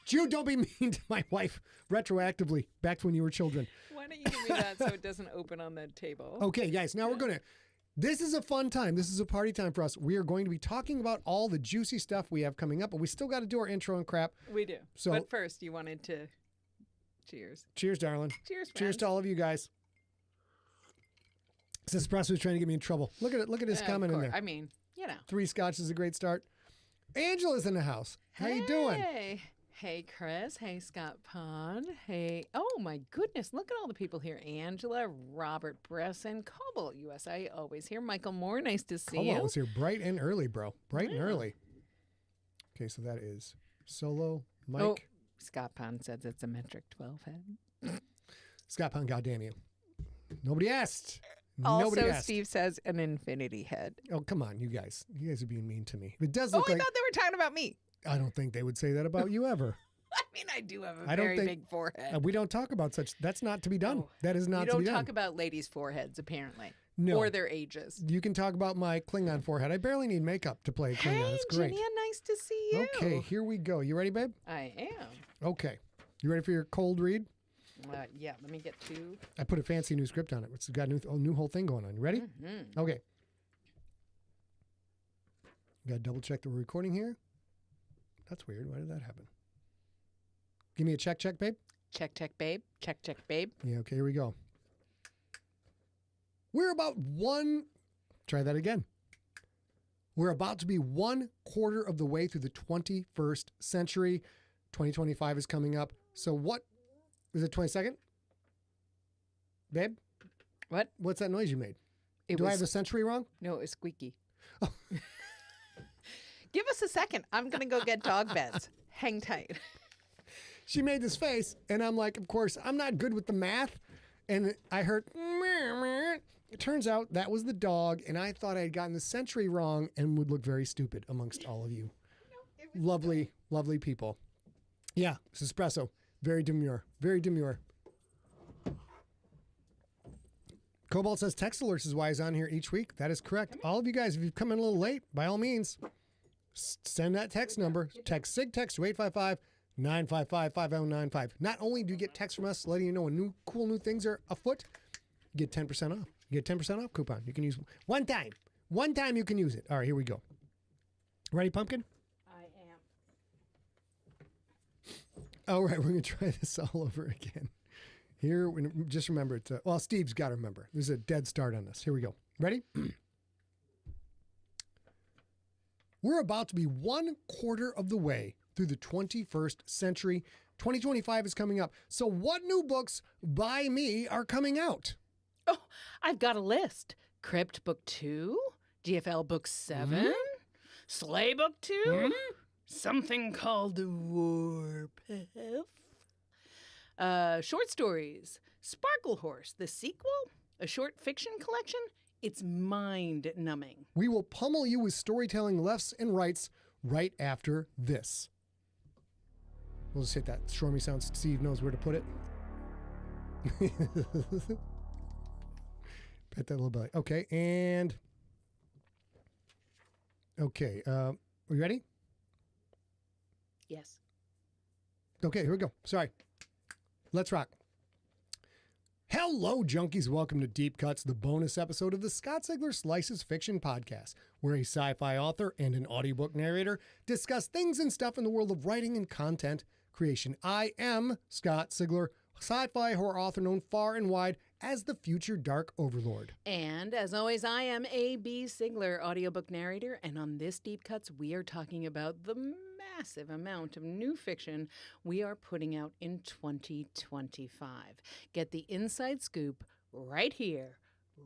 Jude, don't be mean to my wife retroactively back to when you were children. Why don't you give me that so it doesn't open on the table? Okay, guys, now we're going to. This is a fun time. This is a party time for us. We are going to be talking about all the juicy stuff we have coming up, but we still got to do our intro and crap. We do. So- but first, you wanted to. Cheers. Cheers, darling. Cheers, friends. Cheers to all of you guys. This espresso is trying to get me in trouble. Look at it. Look at his Of comment in course. there. I mean, you know. 3 scotch is a great start. Angela's in the house. How you doing? Hey. Hey, Chris. Hey, Scott Pond. Hey. Oh, my goodness. Look at all the people here. Angela, Robert Bresson, Cobalt USA, always here. Michael Moore, nice to see Cobalt you. was here bright and early, bro. Bright and Yeah. early. Okay, so that is Solo, Mike, Oh, Scott Pond says it's a metric 12 head. Scott Pound, goddamn you. Nobody asked. Also, Nobody asked. Steve says an infinity head. Oh, come on, you guys. You guys are being mean to me. It does Oh, look I like. thought they were talking about me. I don't think they would say that about you ever. I mean, I do have a I don't very think- big forehead. We don't talk about such. That's not to be done. Oh, That is We not to don't be done. talk about ladies' foreheads, apparently, No. or their ages. You can talk about my Klingon forehead. I barely need makeup to play a Klingon. Hey, That's great. Jania, nice to see you. Okay, here we go. You ready, babe? I am. Okay. You ready for your cold read? Yeah, let me get to. I put a fancy new script on it. It's got a new whole thing going on. You ready? Mhm. Okay. Got to double check that we're recording here. That's weird. Why did that happen? Give me a check, babe. Check, check, babe. Check, check, babe. Yeah, okay, here we go. We're about try that again. We're about to be 1/4 of the way through the 21st century. 2025 is coming up. So what, is it 22nd? Babe, What? what's that noise you made? It Do I was have the century wrong? no, it was squeaky. Give us a second. I'm gonna go get dog beds. Hang tight. She made this face, and I'm like, of course, I'm not good with the math. And I heard, "Meow, meow." It turns out that was the dog, and I thought I had gotten the century wrong and would look very stupid amongst all of you. Lovely, lovely people. Yeah, it's espresso. Very demure. Very demure. Cobalt says text alerts is why he's on here each week. That is correct. All of you guys, if you've come in a little late, by all means, Send that text number. Text SIG text to 855-955-5095. Not only do you get text from us letting you know when cool new things are afoot, you get 10% off. You get 10% off coupon. You can use one time. One time you can use it. All right, here we go. Ready, Pumpkin? I am. All right, we're going to try this all over again. Here, just remember it. Well, Steve's got to remember. There's a dead start on this. Here we go. Ready? We're about to be 1/4 of the way through the 21st century. 2025 is coming up. So what new books by me are coming out? Oh, I've got a list. Crypt Book 2, GFL Book 7, Slay Book 2, something called Warpath, short stories, Sparkle Horse, the sequel, a short fiction collection. It's mind-numbing. We will pummel you with storytelling lefts and rights right after this. We'll just hit that stormy sound. Steve knows where to put it. Bet that a little bit. Okay, and... Okay, are you ready? Yes. Okay, here we go. Sorry. Let's rock. Hello, junkies. Welcome to Deep Cuts, the bonus episode of the Scott Sigler Slices Fiction Podcast, where a sci-fi author and an audiobook narrator discuss things and stuff in the world of writing and content creation. I am Scott Sigler, sci-fi horror author known far and wide as the future dark overlord. And as always, I am A.B. Sigler, audiobook narrator, and on this Deep Cuts, we are talking about the massive amount of new fiction we are putting out in 2025. Get the inside scoop right here,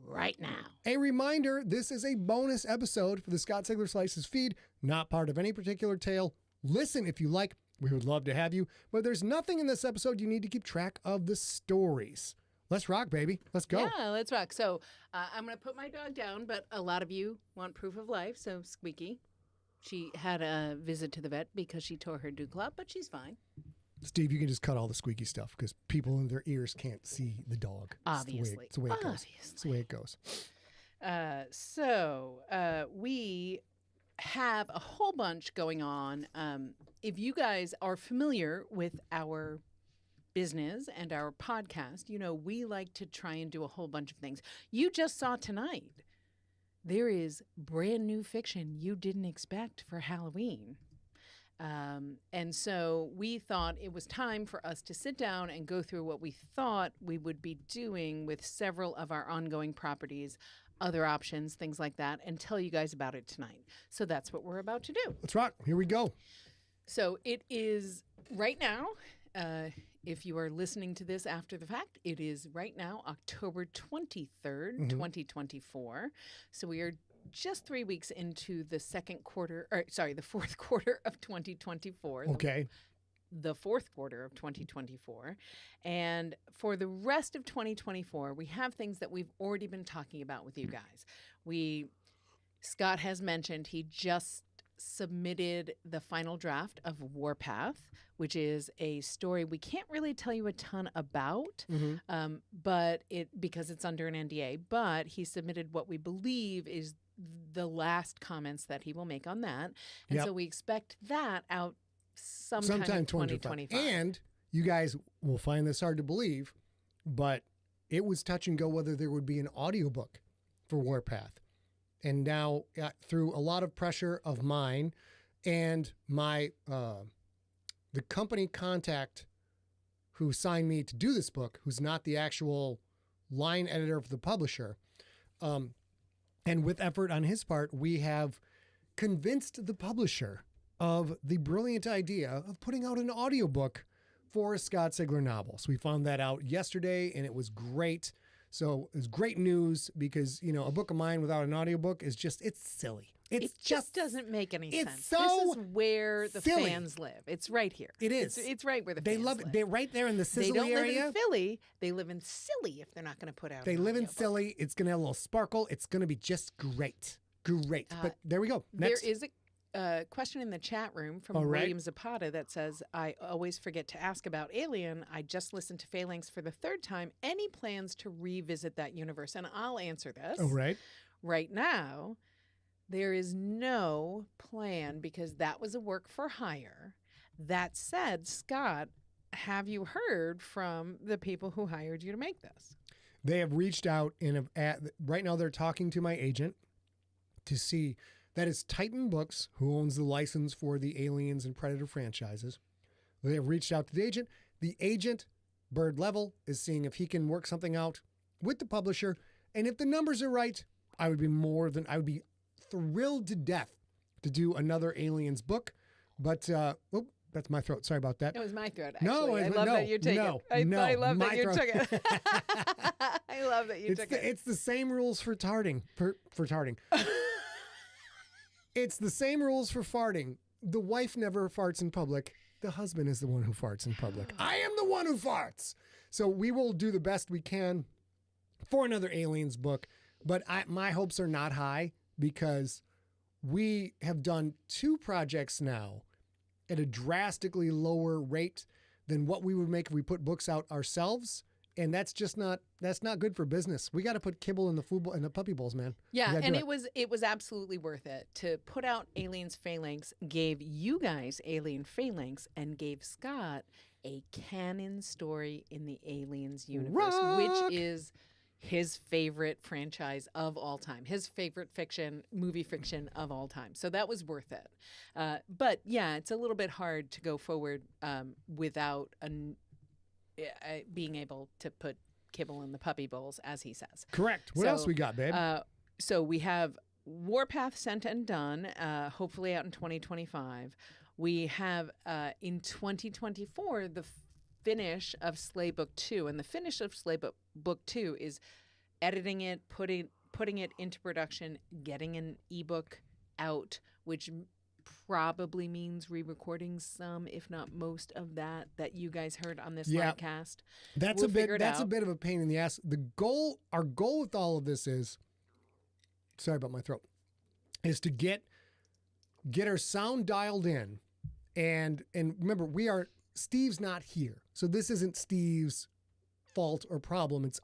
right now. A reminder, this is a bonus episode for the Scott Sigler Slices feed, not part of any particular tale. Listen if you like. We would love to have you, but there's nothing in this episode you need to keep track of the stories. Let's rock, baby. Let's go. Yeah, let's rock. So I'm going to put my dog down, but a lot of you want proof of life, so Squeaky. She had a visit to the vet because she tore her dewclap, but she's fine. Steve, you can just cut all the squeaky stuff because people in their ears can't see the dog. Obviously. It's the way it goes. It's the way it goes. We have a whole bunch going on. If you guys are familiar with our business and our podcast, you know we like to try and do a whole bunch of things. You just saw tonight, there is brand new fiction you didn't expect for Halloween. And so we thought it was time for us to sit down and go through what we thought we would be doing with several of our ongoing properties, other options, things like that, and tell you guys about it tonight. So that's what we're about to do. Let's rock. Here we go. So it is right now, if you are listening to this after the fact, it is right now October 23rd, 2024. So we are just 3 weeks into the the fourth quarter of 2024. Okay. The fourth quarter of 2024. And for the rest of 2024, we have things that we've already been talking about with you guys. Scott has mentioned he just submitted the final draft of Warpath, which is a story we can't really tell you a ton about, but because it's under an NDA, but he submitted what we believe is the last comments that he will make on that. And so we expect that out sometime in 2025. And you guys will find this hard to believe, but it was touch and go whether there would be an audiobook for Warpath. And now, through a lot of pressure of mine and my the company contact who signed me to do this book, who's not the actual line editor of the publisher, and with effort on his part, we have convinced the publisher of the brilliant idea of putting out an audiobook for a Scott Sigler novel. So we found that out yesterday, and it was great. So it's great news because, you know, a book of mine without an audiobook is just, it's silly. It just doesn't make any sense. It's so this is where the silly. Fans live. It's right here. It is. It's right where the they fans love live. it. They're right there in the Sicily area. They don't area. live in Philly. They live in Silly if they're not going to put out They an live in audiobook. Silly. It's going to have a little sparkle. It's going to be just great. Great. But there we go. Next. There is a question in the chat room from William Zapata that says, I always forget to ask about Alien. I just listened to Phalanx for the third time. Any plans to revisit that universe? And I'll answer this. Oh, right. Right now, There is no plan because that was a work for hire. That said, Scott, have you heard from the people who hired you to make this? They have reached out right now they're talking to my agent to see that is Titan Books, who owns the license for the Aliens and Predator franchises. They have reached out to the agent. The agent, Bird Level, is seeing if he can work something out with the publisher. And if the numbers are right, I would be thrilled to death to do another Aliens book. But, that's my throat. Sorry about that. It was my throat, actually. No, I love that you take it. I love that you took it. I love that you took it. It's the same rules for tarting. For tarting. It's the same rules for farting. The wife never farts in public. The husband is the one who farts in public. I am the one who farts. So we will do the best we can for another Aliens book. But my hopes are not high because we have done 2 projects now at a drastically lower rate than what we would make if we put books out ourselves. And that's not good for business. We got to put kibble in the food bowl and the puppy bowls, man. Yeah, and it was absolutely worth it to put out Aliens Phalanx, gave you guys Alien Phalanx, and gave Scott a canon story in the Aliens universe, which is his favorite franchise of all time, his favorite movie fiction of all time. So that was worth it. But yeah, it's a little bit hard to go forward without being able to put kibble in the puppy bowls, as he says. Correct. What else we got, babe? So we have Warpath Sent and Done, hopefully out in 2025. We have in 2024 the finish of Slay Book 2, and the finish of Slay Book 2 is editing it, putting it into production, getting an ebook out, which probably means re-recording some, if not most of that you guys heard on this podcast. That's a bit of a pain in the ass. Our goal with all of this is, sorry about my throat, is to get our sound dialed in, and remember, Steve's not here, so this isn't Steve's fault or problem. It's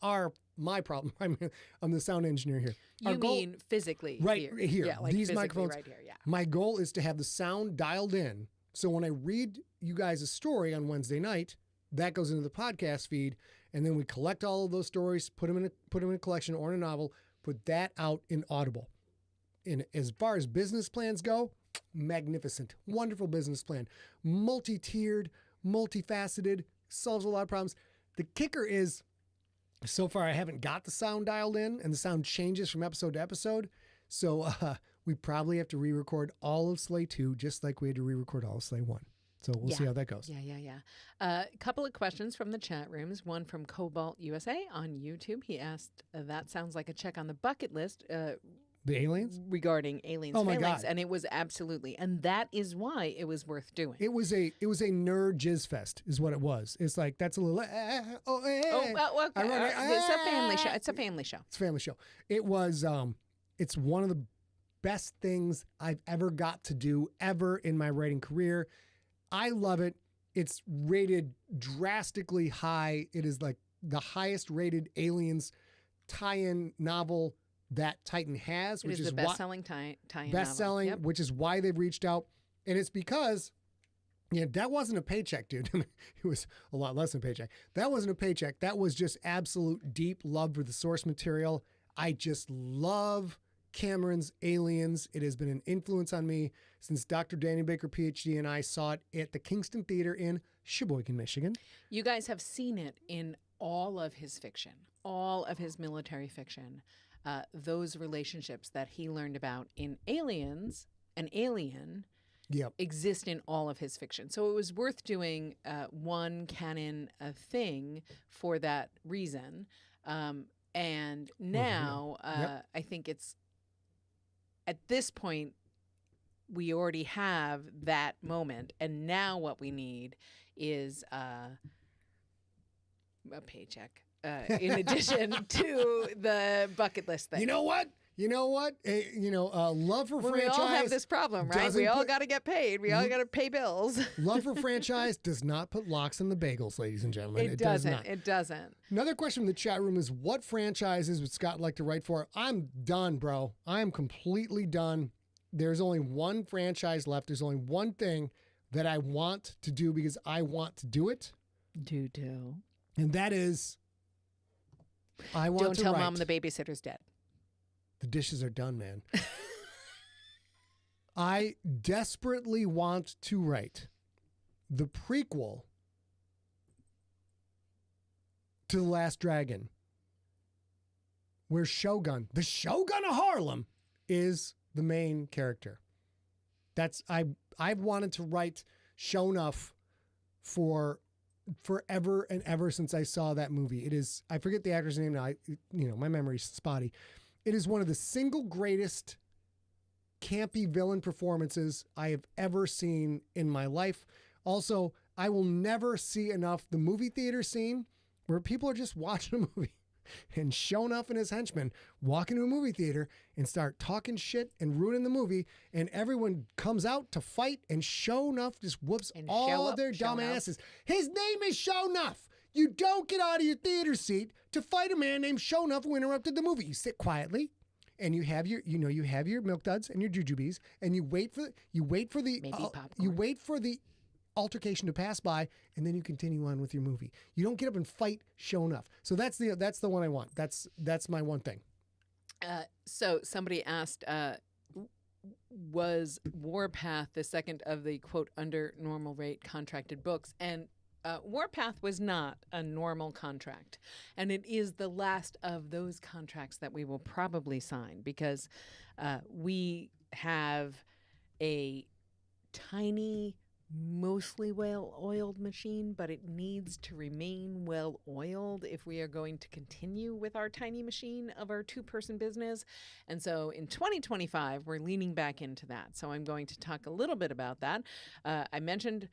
my problem. I'm the sound engineer here. You mean physically here? Yeah, like these microphones. right here. Yeah. My goal is to have the sound dialed in, so when I read you guys a story on Wednesday night, that goes into the podcast feed, and then we collect all of those stories, put them in a collection or in a novel, put that out in Audible. And as far as business plans go, magnificent, wonderful business plan, multi-tiered, multifaceted, solves a lot of problems. The kicker is, so far I haven't got the sound dialed in, and the sound changes from episode to episode. So we probably have to re-record all of Slay 2, just like we had to re-record all of Slay 1. So we'll see how that goes. Yeah. A couple of questions from the chat rooms. One from Cobalt USA on YouTube. He asked, that sounds like a check on the bucket list. The aliens? Regarding Aliens Oh my Phalanx, God. and it was absolutely, and that is why it was worth doing. It was a nerd jizz fest, is what it was. It's like, that's a little. It's a family show. It's a family show. It's a family show. It was. It's one of the best things I've ever got to do ever in my writing career. I love it. It's rated drastically high. It is like the highest rated Aliens tie-in novel that Titan has, which is the best-selling tie-in best-selling, novel. Yep. which is why they've reached out. And it's because, that wasn't a paycheck, dude. It was a lot less than a paycheck. That wasn't a paycheck. That was just absolute deep love for the source material. I just love Cameron's Aliens. It has been an influence on me since Dr. Danny Baker, PhD, and I saw it at the Kingston Theater in Sheboygan, Michigan. You guys have seen it in all of his fiction, all of his military fiction. Those relationships that he learned about in Aliens, an alien, exist in all of his fiction. So it was worth doing one canon thing for that reason. And now I think it's, at this point, we already have that moment. And now what we need is a paycheck. In addition to the bucket list thing. You know what? You know what? Love for Well, franchise. we all have this problem, right? We all got to get paid. We all got to pay bills. Love for franchise does not put locks in the bagels, ladies and gentlemen. It does doesn't. not. It doesn't. Another question from the chat room is, what franchises would Scott like to write for? I'm done, bro. I am completely done. There's only one franchise left. There's only one thing that I want to do because I want to do it. Do. And that is, I want Don't to tell write. mom the babysitter's dead. The dishes are done, man. I desperately want to write the prequel to The Last Dragon, where Shogun, the Shogun of Harlem, is the main character. I've wanted to write Shonuff for forever and ever since I saw that movie. It is, I forget the actor's name now. My memory's spotty. It is one of the single greatest campy villain performances I have ever seen in my life. Also, I will never see enough the movie theater scene where people are just watching a movie and Shonuff and his henchmen walk into a movie theater and start talking shit and ruining the movie, and everyone comes out to fight, and Shonuff just whoops all of their dumb asses. His name is Shonuff. You don't get out of your theater seat to fight a man named Shonuff who interrupted the movie. You sit quietly, and you have your milk duds and your jujubes, and you wait for the altercation to pass by, and then you continue on with your movie. You don't get up and fight Shonuff. So that's the one I want. That's my one thing. So somebody asked, was Warpath the second of the quote under normal rate contracted books? And Warpath was not a normal contract, and it is the last of those contracts that we will probably sign because we have a tiny, mostly well-oiled machine, but it needs to remain well-oiled if we are going to continue with our tiny machine of our two-person business. And so in 2025, we're leaning back into that. So I'm going to talk a little bit about that. I mentioned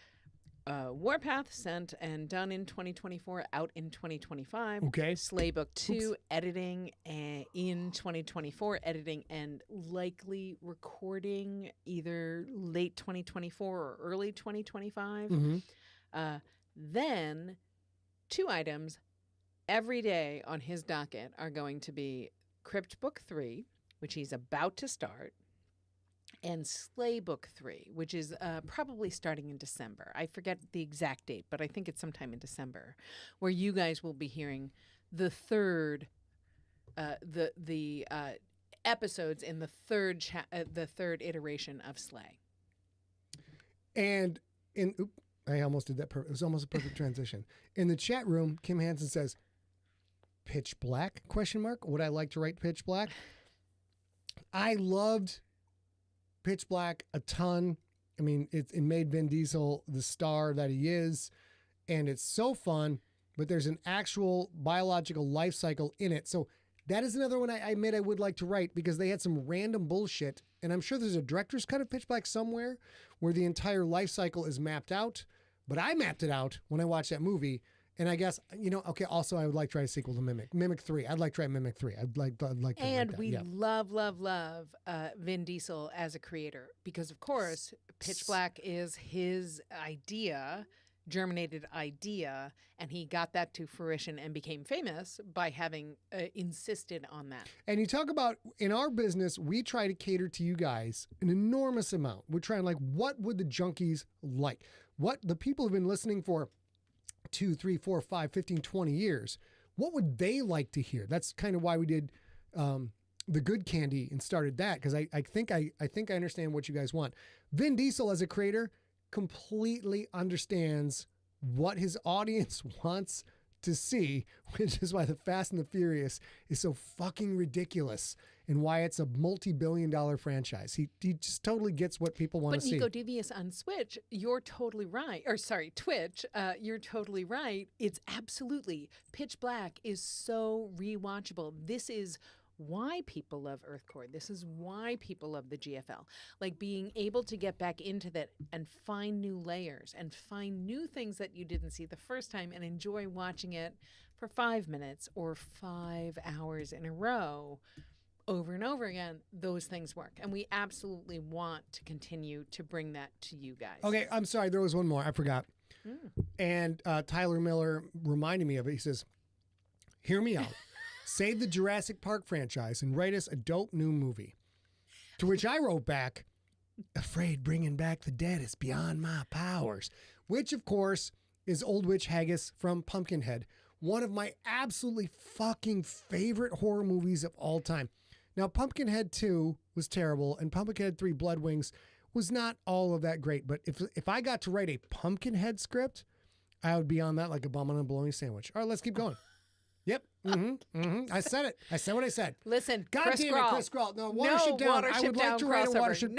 Warpath sent and done in 2024, out in 2025. Okay. Slaybook 2 editing in 2024, editing and likely recording either late 2024 or early 2025. Mm-hmm. Then 2 items every day on his docket are going to be Crypt Book 3, which he's about to start, and Slaybook 3, which is probably starting in December. I forget the exact date, but I think it's sometime in December, where you guys will be hearing the third, episodes in the third iteration of Slay. And I almost did that. It was almost a perfect transition. In the chat room, Kim Hansen says, "Pitch Black?" ? Would I like to write Pitch Black? I loved Pitch Black a ton. I mean, it made Vin Diesel the star that he is, and it's so fun, but there's an actual biological life cycle in it. So that is another one I admit I would like to write because they had some random bullshit, and I'm sure there's a director's cut of Pitch Black somewhere where the entire life cycle is mapped out, but I mapped it out when I watched that movie. And I guess, also I would like to try a sequel to Mimic 3. I'd like to try Mimic 3. I'd like to And write that. we Yeah. love Vin Diesel as a creator because, of course, Pitch Black is his idea, germinated idea, and he got that to fruition and became famous by having insisted on that. And you talk about, in our business, we try to cater to you guys an enormous amount. We're trying what would the junkies like? What the people have been listening for 2, 3, 4, 5, 15, 20 years. What would they like to hear? That's kind of why we did the Good Candy and started that, because I think I understand what you guys want. Vin Diesel as a creator completely understands what his audience wants to see, which is why the Fast and the Furious is so fucking ridiculous and why it's a multi-billion-dollar franchise. He just totally gets what people want to see. But Nico Devious on Switch, you're totally right. Or sorry, Twitch, you're totally right. It's absolutely, Pitch Black is so rewatchable. This is why people love Earthcore. This is why people love the GFL. Like being able to get back into that and find new layers and find new things that you didn't see the first time and enjoy watching it for 5 minutes or 5 hours in a row over and over again, those things work. And we absolutely want to continue to bring that to you guys. Okay, I'm sorry. There was one more. I forgot. And Tyler Miller reminded me of it. He says, hear me out. Save the Jurassic Park franchise and write us a dope new movie. To which I wrote back, afraid bringing back the dead is beyond my powers. Which, of course, is Old Witch Haggis from Pumpkinhead. One of my absolutely fucking favorite horror movies of all time. Now, Pumpkinhead 2 was terrible, and Pumpkinhead 3 Blood Wings was not all of that great. But if I got to write a Pumpkinhead script, I would be on that like a bum on a bologna sandwich. All right, let's keep going. Yep. I said it. I said what I said. Listen, God Chris damn Grawl. it, Chris Grawl. No, Watership Down. I would like to write a Watership.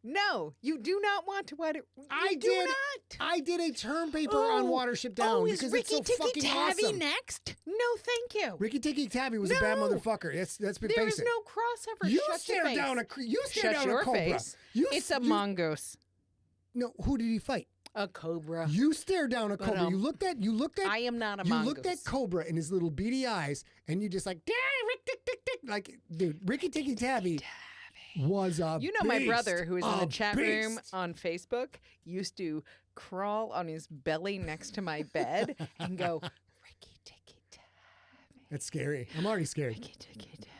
No, you do not want to write it. I do did. Not. I did a term paper on Watership Down is because Ricky it's so Tikki fucking Tavi awesome. next? No, thank you. Ricky Tikki Tavi was a bad No. motherfucker. Let's be There face is it. no crossover. You Shut stare your face. down a Shut your cobra. face. You, It's a you- mongoose. No, who did he fight? A cobra. You stared down a But, cobra. You looked at. I am not a You mongoose. looked at Cobra in his little beady eyes, and you just like, Rick, tick, tick, tick. Like, dude, Ricky Tikki Tavi was a You know, my beast. brother, who is in A the chat room beast. on Facebook, used to crawl on his belly next to my bed and go, Ricky Tikki Tavi. That's scary. I'm already scared. Ricky Tikki Tavi.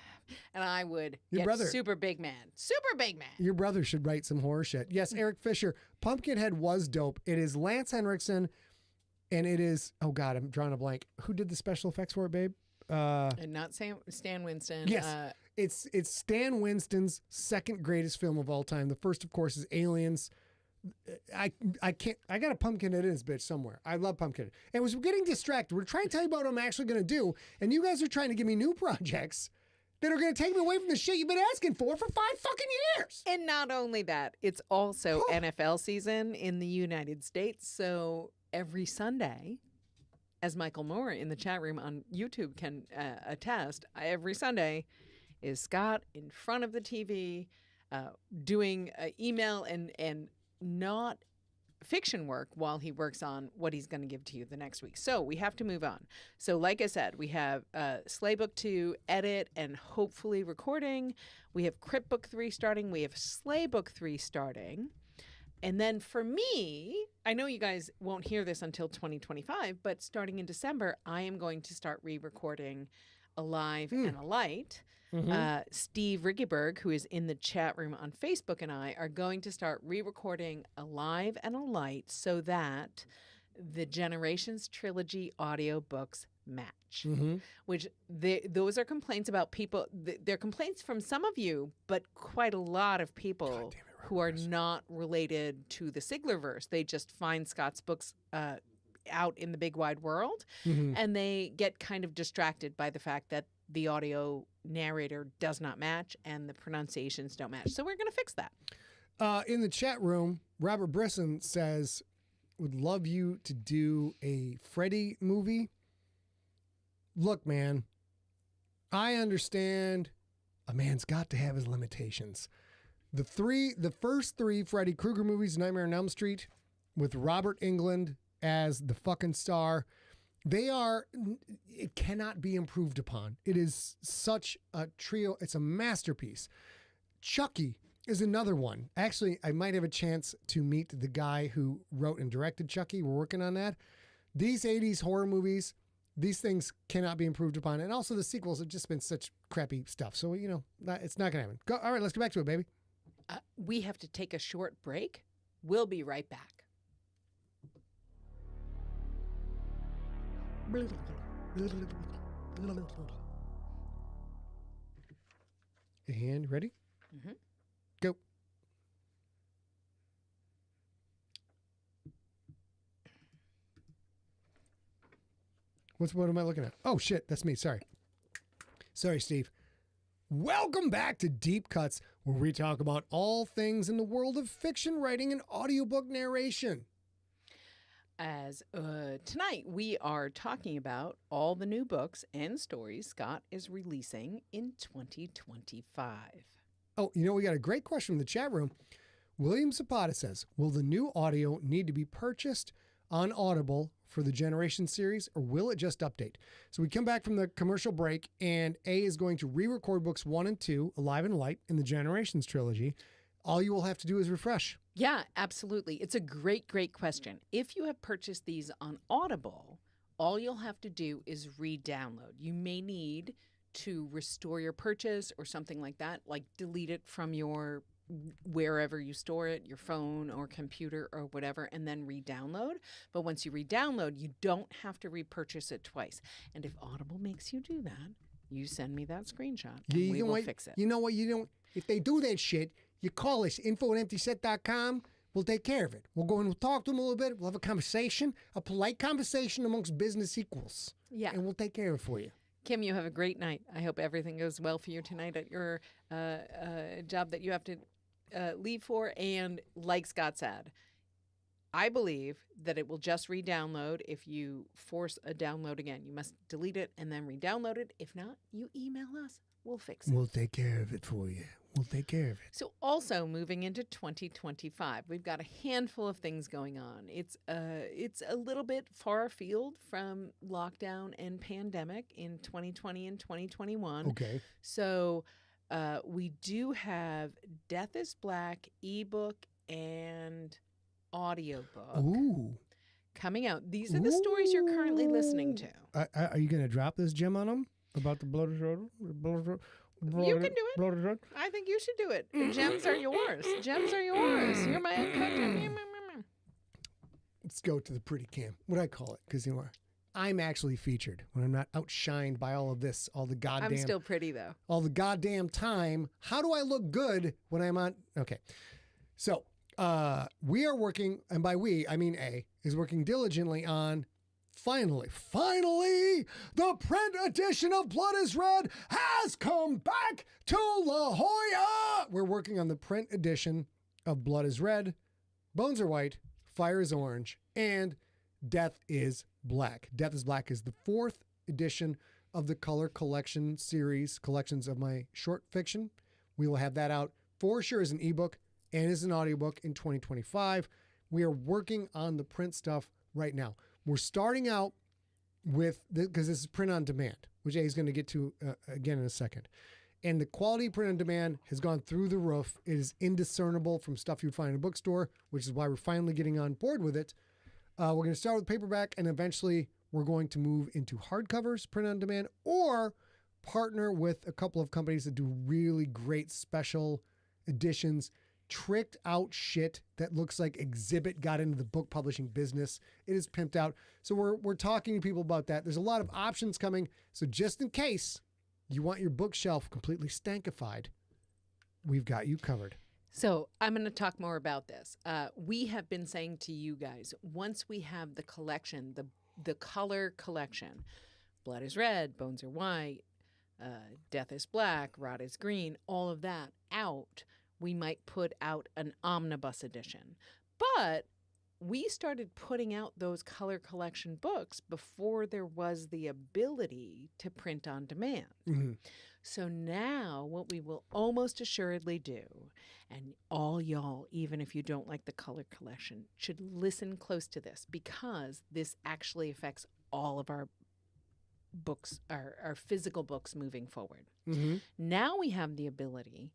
And I would Your get brother- super big man. Super big man. Your brother should write some horror shit. Yes, Eric Fisher. Pumpkinhead was dope. It is Lance Henriksen, and it is, oh God, I'm drawing a blank. Who did the special effects for it, babe? And not Stan Winston. Yes. It's Stan Winston's second greatest film of all time. The first, of course, is Aliens. I got a Pumpkinhead in this bitch somewhere. I love Pumpkinhead. And we're getting distracted. We're trying to tell you about what I'm actually going to do, and you guys are trying to give me new projects that are going to take me away from the shit you've been asking for 5 fucking years. And not only that, it's also NFL season in the United States. So every Sunday, as Michael Moore in the chat room on YouTube can attest, every Sunday is Scott in front of the TV doing email and not fiction work while he works on what he's going to give to you the next week. So we have to move on. So like I said, we have Slaybook 2 edit and hopefully recording. We have Crypt Book 3 starting. We have Slaybook 3 starting. And then for me, I know you guys won't hear this until 2025, but starting in December, I am going to start re-recording Alive and a Light. Steve Riggeberg, who is in the chat room on Facebook, and I are going to start re-recording Alive and a Light so that the Generations Trilogy audiobooks match. Which those are complaints about people. They're complaints from some of you, but quite a lot of people who are not related to the Siglerverse. They just find Scott's books out in the big wide world, and they get kind of distracted by the fact that the audio narrator does not match and the pronunciations don't match. So we're going to fix that. In the chat room, Robert Brisson says, would love you to do a Freddy movie. Look, man, I understand a man's got to have his limitations. The first 3 Freddy Krueger movies, Nightmare on Elm Street, with Robert Englund as the fucking star, it cannot be improved upon. It is such a trio. It's a masterpiece. Chucky is another one. Actually, I might have a chance to meet the guy who wrote and directed Chucky. We're working on that. These 80s horror movies, these things cannot be improved upon. And also the sequels have just been such crappy stuff. So, it's not going to happen. All right, let's get back to it, baby. We have to take a short break. We'll be right back. And ready? Go. What am I looking at? Oh shit, that's me. Sorry, Steve. Welcome back to Deep Cuts, where we talk about all things in the world of fiction writing and audiobook narration. As tonight we are talking about all the new books and stories Scott is releasing in 2025. Oh, we got a great question from the chat room. William Zapata says, will the new audio need to be purchased on Audible for the Generation series, or will it just update? So we come back from the commercial break, and A is going to re-record books 1 and 2, Alive and Light, in the Generations trilogy. All you will have to do is refresh. Yeah, absolutely. It's a great, great question. If you have purchased these on Audible, all you'll have to do is re-download. You may need to restore your purchase or something like that, like delete it from your wherever you store it, your phone or computer or whatever, and then re-download. But once you re-download, you don't have to repurchase it twice. And if Audible makes you do that, you send me that screenshot and we will fix it. You know what? If they do that shit, you call us, info@emptyset.com. We'll take care of it. We'll go and we'll talk to them a little bit. We'll have a conversation, a polite conversation amongst business equals. Yeah. And we'll take care of it for you. Kim, you have a great night. I hope everything goes well for you tonight at your job that you have to leave for. And like Scott said, I believe that it will just re-download if you force a download again. You must delete it and then re-download it. If not, you email us. We'll fix it. We'll take care of it for you. We'll take care of it. So also moving into 2025, we've got a handful of things going on. It's a little bit far afield from lockdown and pandemic in 2020 and 2021. Okay. So we do have Death is Black ebook and audiobook coming out. These are the stories you're currently listening to. Are you going to drop this gem on them about the bloated road? You can do it. I think you should do it. Gems are yours. Gems are yours. You're my uncut. Let's go to the pretty cam. What do I call it? Because I'm actually featured when I'm not outshined by all of this, all the goddamn. I'm still pretty though. All the goddamn time. How do I look good when I'm on? Okay, so we are working, and by we I mean A is working diligently on. Finally, the print edition of Blood is Red has come back to La Jolla. We're working on the print edition of Blood is Red, Bones are White, Fire is Orange, and Death is Black. Death is Black is the 4th edition of the Color Collection series, collections of my short fiction. We will have that out for sure as an ebook and as an audiobook in 2025. We are working on the print stuff right now. We're starting out with, because this is print on demand, which A is going to get to again in a second. And the quality of print on demand has gone through the roof. It is indiscernible from stuff you'd find in a bookstore, which is why we're finally getting on board with it. We're going to start with paperback, and eventually we're going to move into hardcovers, print on demand, or partner with a couple of companies that do really great special editions, tricked out shit that looks like Exhibit got into the book publishing business. It is pimped out. So we're talking to people about that. There's a lot of options coming. So just in case you want your bookshelf completely stankified, we've got you covered. So I'm going to talk more about this. We have been saying to you guys, once we have the collection, the color collection, Blood is Red, Bones are White, Death is Black, Rot is Green, all of that out, we might put out an omnibus edition. But we started putting out those color collection books before there was the ability to print on demand. Mm-hmm. So now what we will almost assuredly do, and all y'all, even if you don't like the color collection, should listen close to this, because this actually affects all of our books, our physical books moving forward. Mm-hmm. Now we have the ability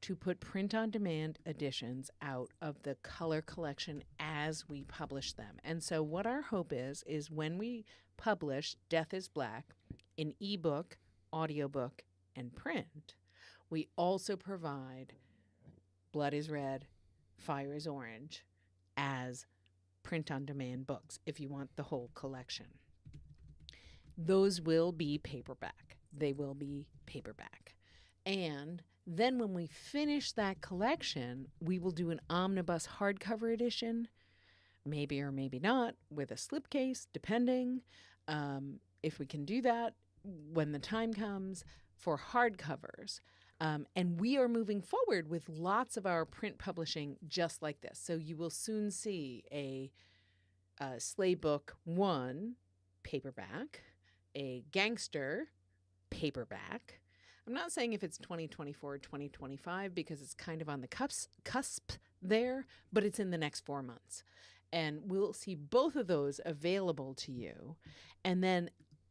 to put print-on-demand editions out of the color collection as we publish them. And so what our hope is when we publish Death is Black in ebook, audiobook, and print, we also provide Blood is Red, Fire is Orange as print-on-demand books if you want the whole collection. Those will be paperback. They will be paperback. And then when we finish that collection, we will do an omnibus hardcover edition, maybe or maybe not, with a slipcase, depending. If we can do that when the time comes for hardcovers. And we are moving forward with lots of our print publishing just like this. So you will soon see a Slay Book 1 paperback, a Gangster paperback. I'm not saying if it's 2024 or 2025 because it's kind of on the cusp there, but it's in the next 4 months. And we'll see both of those available to you. And then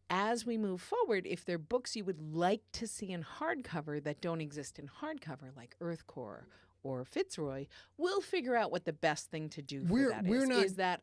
as we move forward, if there are books you would like to see in hardcover that don't exist in hardcover, like Earthcore or Fitzroy, we'll figure out what the best thing to do for that is. Is that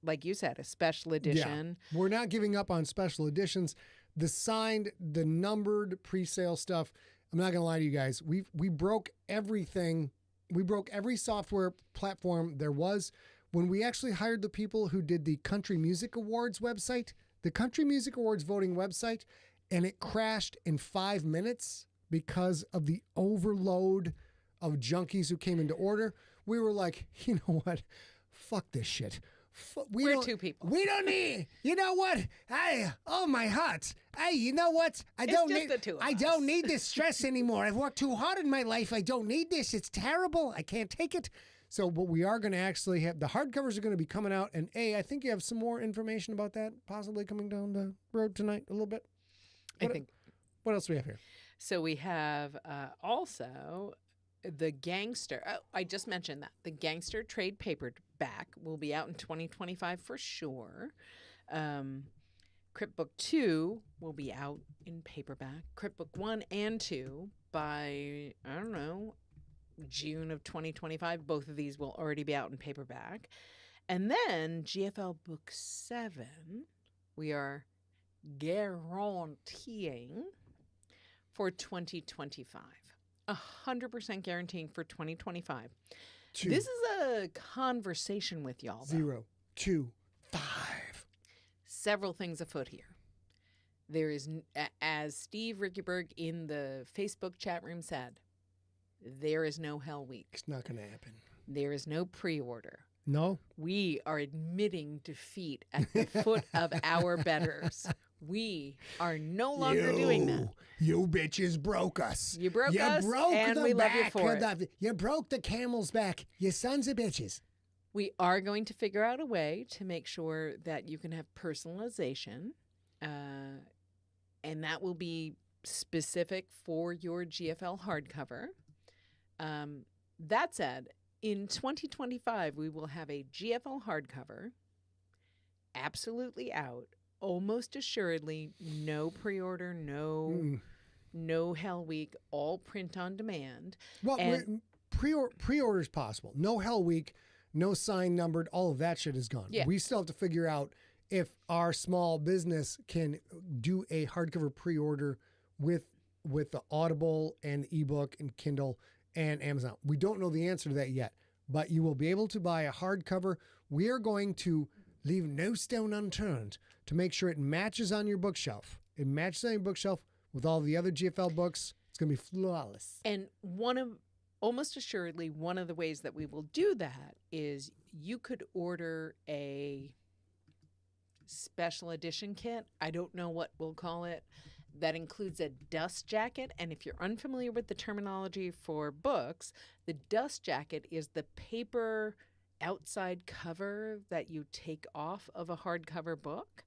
like you said, a special edition? Yeah, we're not giving up on special editions. The signed, the numbered pre-sale stuff, I'm not going to lie to you guys. We broke everything. We broke every software platform there was. When we actually hired the people who did the Country Music Awards website, the Country Music Awards voting website, and it crashed in 5 minutes because of the overload of junkies who came into order, we were like, you know what? Fuck this shit. We're two people. We don't need. You know what? Oh my heart. You know what? I don't need this stress anymore. I've worked too hard in my life. I don't need this. It's terrible. I can't take it. So, but we are going to actually have the hardcovers are going to be coming out, and I think you have some more information about that possibly coming down the road tonight a little bit. What else do we have here? So we have also the Gangster. Oh, I just mentioned that the Gangster trade paperback will be out in 2025 for sure. Crypt Book 2 will be out in paperback. Crypt Book 1 and 2 by, I don't know, June of 2025. Both of these will already be out in paperback. And then GFL Book 7, we are guaranteeing for 2025. 100% guaranteeing for 2025. This is a conversation with y'all. 0, 2, 5. Several things afoot here. There is, as Steve Rickyberg in the Facebook chat room said, there is no Hell Week. It's not going to happen. There is no pre-order. No. We are admitting defeat at the foot of our betters. We are no longer doing that. You bitches broke us. You broke us, and we love you for it. You broke the camel's back. You sons of bitches. We are going to figure out a way to make sure that you can have personalization, and that will be specific for your GFL hardcover. That said, in 2025, we will have a GFL hardcover absolutely out, almost assuredly, no pre-order, no Hell Week, all print on demand. Well, pre-order is possible. No Hell Week, no sign numbered, all of that shit is gone. Yeah. We still have to figure out if our small business can do a hardcover pre-order with the Audible and ebook and Kindle and Amazon. We don't know the answer to that yet, but you will be able to buy a hardcover. We are going to leave no stone unturned to make sure it matches on your bookshelf. It matches on your bookshelf with all the other GFL books. It's going to be flawless. And almost assuredly, one of the ways that we will do that is you could order a special edition kit. I don't know what we'll call it. That includes a dust jacket. And if you're unfamiliar with the terminology for books, the dust jacket is the paper outside cover that you take off of a hardcover book.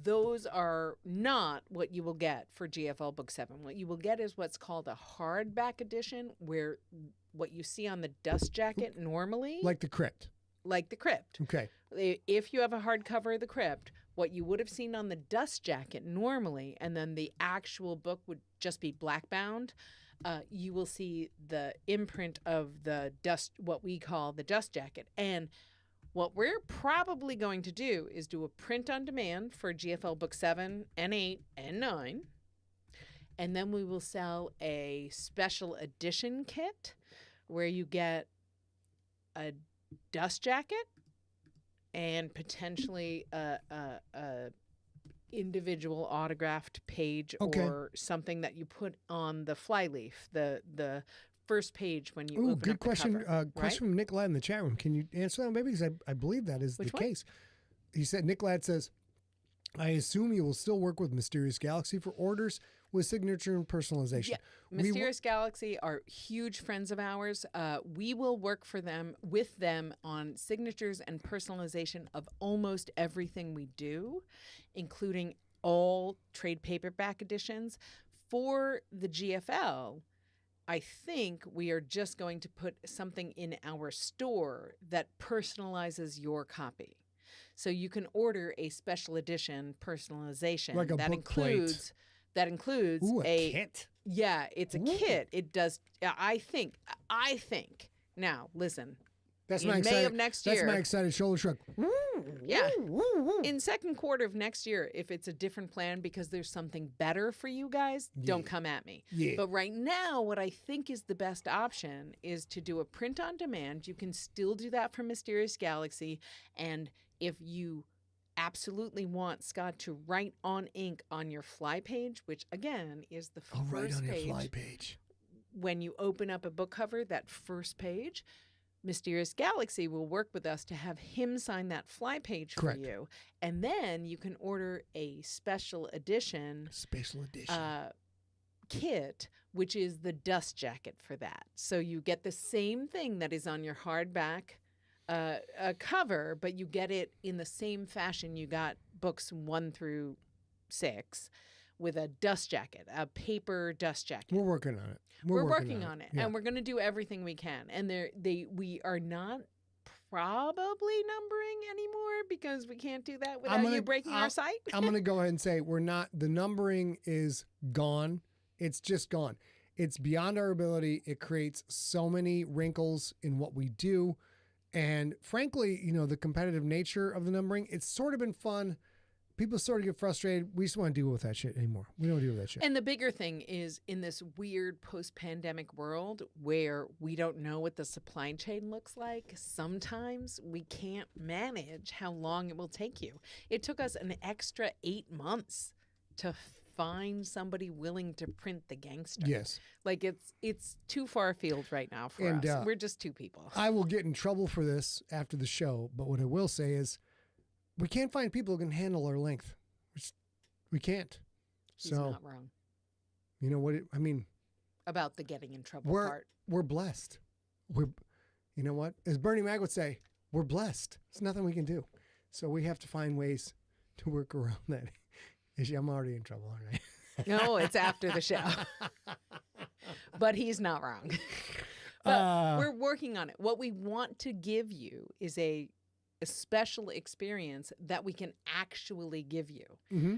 Those are not what you will get for GFL Book 7. What you will get is what's called a hardback edition, where what you see on the dust jacket normally... Like the Crypt. Like the Crypt. Okay. If you have a hardcover of the Crypt, what you would have seen on the dust jacket normally, and then the actual book would just be black bound, you will see the imprint of the dust, what we call the dust jacket. And what we're probably going to do is do a print on demand for GFL Book 7 and 8 and 9. And then we will sell a special edition kit where you get a dust jacket and potentially a individual autographed page or something that you put on the flyleaf, the first page when you open good up question. the cover. Question from Nick Ladd in the chat room. Can you answer that, maybe? Because I believe that is the case. He said, Nick Ladd says, I assume you will still work with Mysterious Galaxy for orders with signature and personalization. Yeah. Mysterious Galaxy are huge friends of ours. We will work with them on signatures and personalization of almost everything we do, including all trade paperback editions. For the GFL, I think we are just going to put something in our store that personalizes your copy. So you can order a special edition personalization Like a that book plate. includes Ooh, a kit. Yeah, it's a kit. It does. I think. Now, listen. That's in my May excited, of next That's year. my excited shoulder shrug. Yeah. In second quarter of next year, if it's a different plan because there's something better for you guys, don't come at me. Yeah. But right now, what I think is the best option is to do a print on demand. You can still do that for Mysterious Galaxy. And if you absolutely want Scott to write on ink on your fly page, which again is the I'll write first on page. your fly page. When you open up a book cover, that first page, Mysterious Galaxy will work with us to have him sign that fly page Correct. for you. And then you can order a special edition kit, which is the dust jacket for that. So you get the same thing that is on your hardback cover, but you get it in the same fashion you got books 1 through 6 with a dust jacket, a paper dust jacket. We're working on it. We're working on it, Yeah. and we're going to do everything we can. And we are not probably numbering anymore because we can't do that without you breaking our site. I'm going to go ahead and say the numbering is gone. It's just gone. It's beyond our ability. It creates so many wrinkles in what we do. And frankly, the competitive nature of the numbering, it's sort of been fun. People sort of get frustrated. We just want to deal with that shit anymore. We don't deal with that shit. And the bigger thing is in this weird post-pandemic world where we don't know what the supply chain looks like, sometimes we can't manage how long it will take you. It took us an extra 8 months to find somebody willing to print the gangster. Yes. Like it's too far afield right now for us. We're just two people. I will get in trouble for this after the show, but what I will say is we can't find people who can handle our length. We can't. He's not wrong. You know what? About the getting in trouble part. We're blessed. You know what? As Bernie Mac would say, we're blessed. There's nothing we can do. So we have to find ways to work around that. I'm already in trouble, aren't I? No, it's after the show. But he's not wrong. But we're working on it. What we want to give you is a special experience that we can actually give you,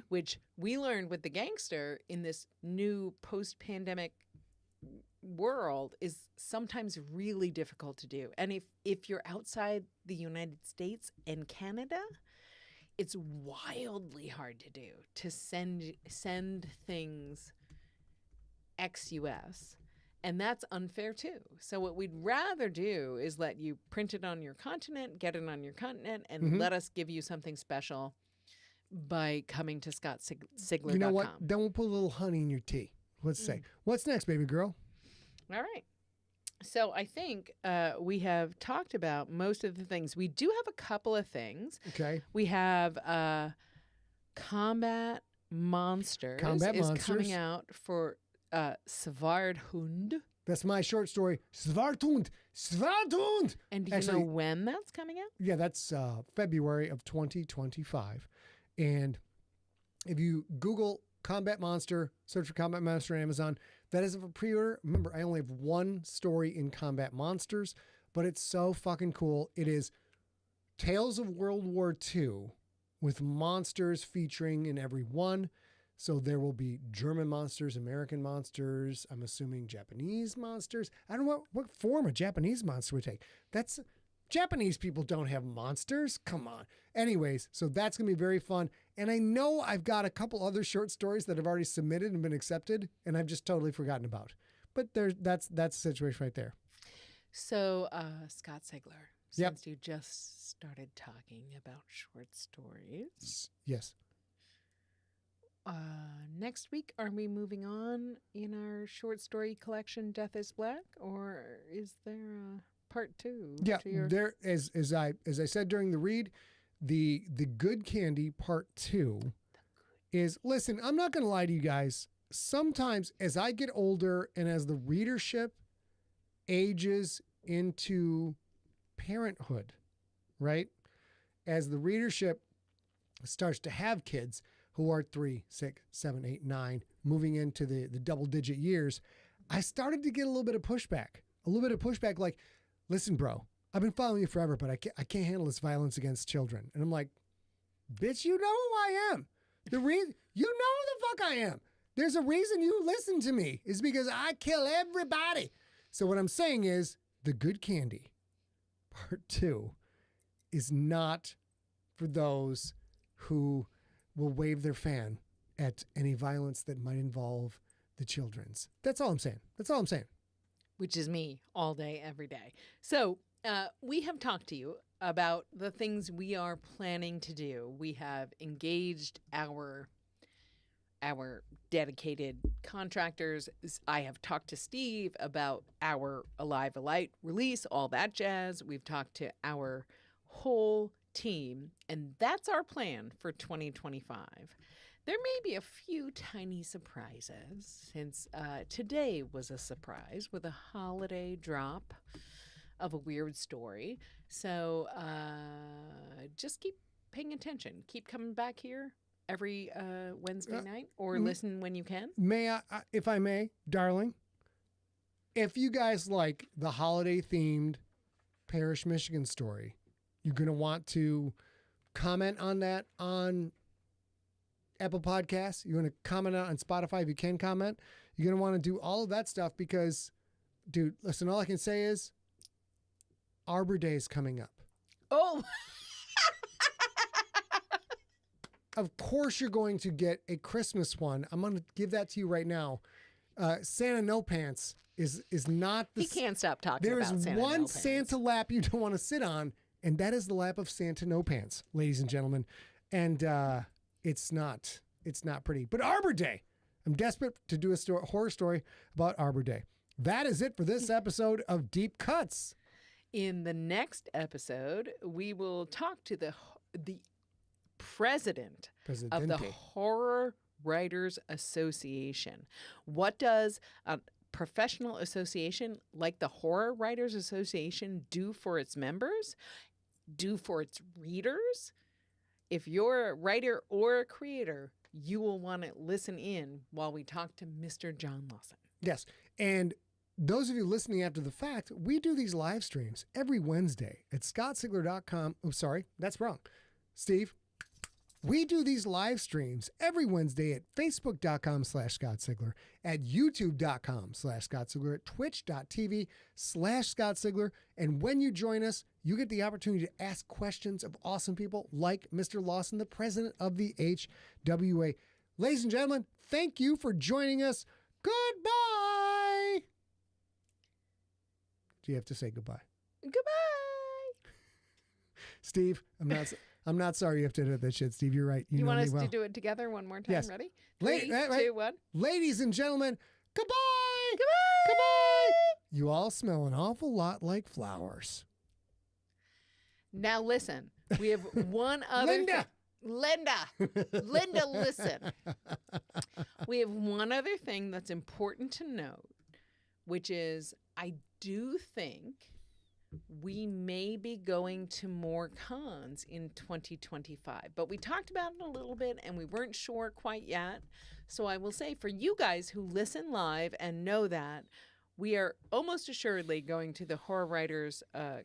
which we learned with the gangster in this new post-pandemic world is sometimes really difficult to do. And if you're outside the United States and Canada, it's wildly hard to do, to send things ex-US. And that's unfair too. So what we'd rather do is let you print it on your continent, get it on your continent, and let us give you something special by coming to ScottSigler.com. You know what? Then we'll put a little honey in your tea. Let's say. What's next, baby girl? All right. So I think we have talked about most of the things. We do have a couple of things. Okay. We have Combat Monsters. Coming out for Svarthund. That's my short story. Svarthund. Svarthund. And do you know when that's coming out? Yeah, that's February of 2025. And if you Google Combat Monster, search for Combat Monster on Amazon, that is for pre-order. Remember, I only have one story in Combat Monsters, but it's so fucking cool. It is Tales of World War II with monsters featuring in every one. So there will be German monsters, American monsters, I'm assuming Japanese monsters. I don't know what form a Japanese monster would take. Japanese people don't have monsters. Come on. Anyways, so that's going to be very fun. And I know I've got a couple other short stories that have already submitted and been accepted, and I've just totally forgotten about. But that's the situation right there. So, Scott Sigler, since you just started talking about short stories. Yes. Next week, are we moving on in our short story collection, Death is Black, or is there a part 2? Yeah, there as I said during the read, the Good Candy part 2 is, listen, I'm not going to lie to you guys. Sometimes as I get older and as the readership ages into parenthood, right? As the readership starts to have kids who are 3, 6, 7, 8, 9, moving into the double digit years, I started to get a little bit of pushback. Like, listen, bro, I've been following you forever, but I can't handle this violence against children. And I'm like, bitch, you know who I am. You know who the fuck I am. There's a reason you listen to me. Is because I kill everybody. So what I'm saying is the good candy part 2 is not for those who will wave their fan at any violence that might involve the children's. That's all I'm saying. Which is me all day, every day. So we have talked to you about the things we are planning to do. We have engaged our dedicated contractors. I have talked to Steve about our Alive Alight release, all that jazz. We've talked to our whole team, and that's our plan for 2025. There may be a few tiny surprises, since today was a surprise with a holiday drop of a weird story. So just keep paying attention. Keep coming back here every Wednesday night, or listen when you can. May I, if I may, darling, if you guys like the holiday-themed Parish, Michigan story, you're going to want to comment on that on Apple Podcasts. You're going to comment on Spotify if you can comment. You're going to want to do all of that stuff because, dude, listen, all I can say is Arbor Day is coming up. Oh! Of course you're going to get a Christmas one. I'm going to give that to you right now. Santa No Pants is not the... He can't stop talking There about is Santa one No Pants. Santa lap you don't want to sit on, and that is the lap of Santa No Pants, ladies and gentlemen. And it's not pretty. But Arbor Day. I'm desperate to do a horror story about Arbor Day. That is it for this episode of Deep Cuts. In the next episode, we will talk to the president of the Horror Writers Association. What does a professional association like the Horror Writers Association do for its members, do for its readers? If you're a writer or a creator, you will want to listen in while we talk to Mr. John Lawson. Yes. And those of you listening after the fact, we do these live streams every Wednesday at scottsigler.com. Oh, sorry, that's wrong. Steve, we do these live streams every Wednesday at facebook.com/Scott Sigler, at youtube.com/Scott Sigler, at twitch.tv/Scott Sigler. And when you join us, you get the opportunity to ask questions of awesome people like Mr. Lawson, the president of the HWA. Ladies and gentlemen, thank you for joining us. Goodbye. Do you have to say goodbye? Goodbye. Steve, I'm not sorry you have to edit that shit, Steve. You're right. You want me us well. to do it together one more time? Yes. Ready? 3, 2, 1. Ladies and gentlemen, goodbye. Goodbye. Goodbye. You all smell an awful lot like flowers. Now listen, we have one other Linda, listen. We have one other thing that's important to note, which is I do think we may be going to more cons in 2025, but we talked about it a little bit and we weren't sure quite yet. So I will say for you guys who listen live and know that, we are almost assuredly going to the Horror Writers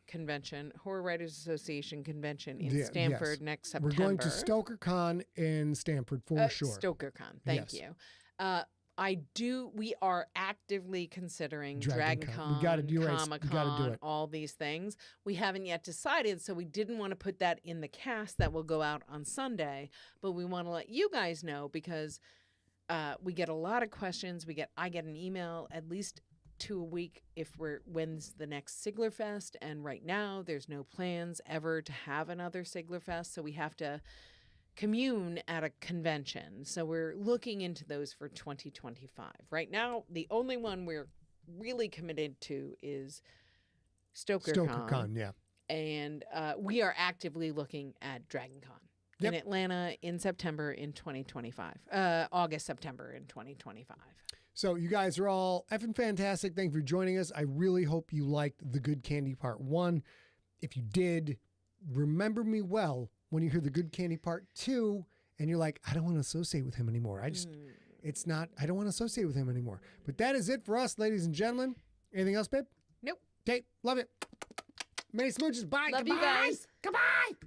Convention, Horror Writers Association Convention in Stamford next September. We're going to StokerCon in Stamford for sure. StokerCon, thank you. We are actively considering DragonCon, we gotta do Comic-Con, it. all these things. We haven't yet decided, so we didn't want to put that in the cast that will go out on Sunday, but we want to let you guys know because we get a lot of questions. I get an email at least 2 a week when's the next Sigler Fest, and right now there's no plans ever to have another Sigler Fest, so we have to commune at a convention. So we're looking into those for 2025. Right now, the only one we're really committed to is StokerCon. Yeah. And we are actively looking at DragonCon in Atlanta in September in 2025. August, September in 2025. So you guys are all effing fantastic. Thank you for joining us. I really hope you liked The Good Candy Part 1. If you did, remember me well when you hear The Good Candy Part 2 and you're like, I don't want to associate with him anymore. it's not, I don't want to associate with him anymore. But that is it for us, ladies and gentlemen. Anything else, babe? Nope. Okay, love it. Many smooches. Bye. Love you Goodbye. guys. Goodbye.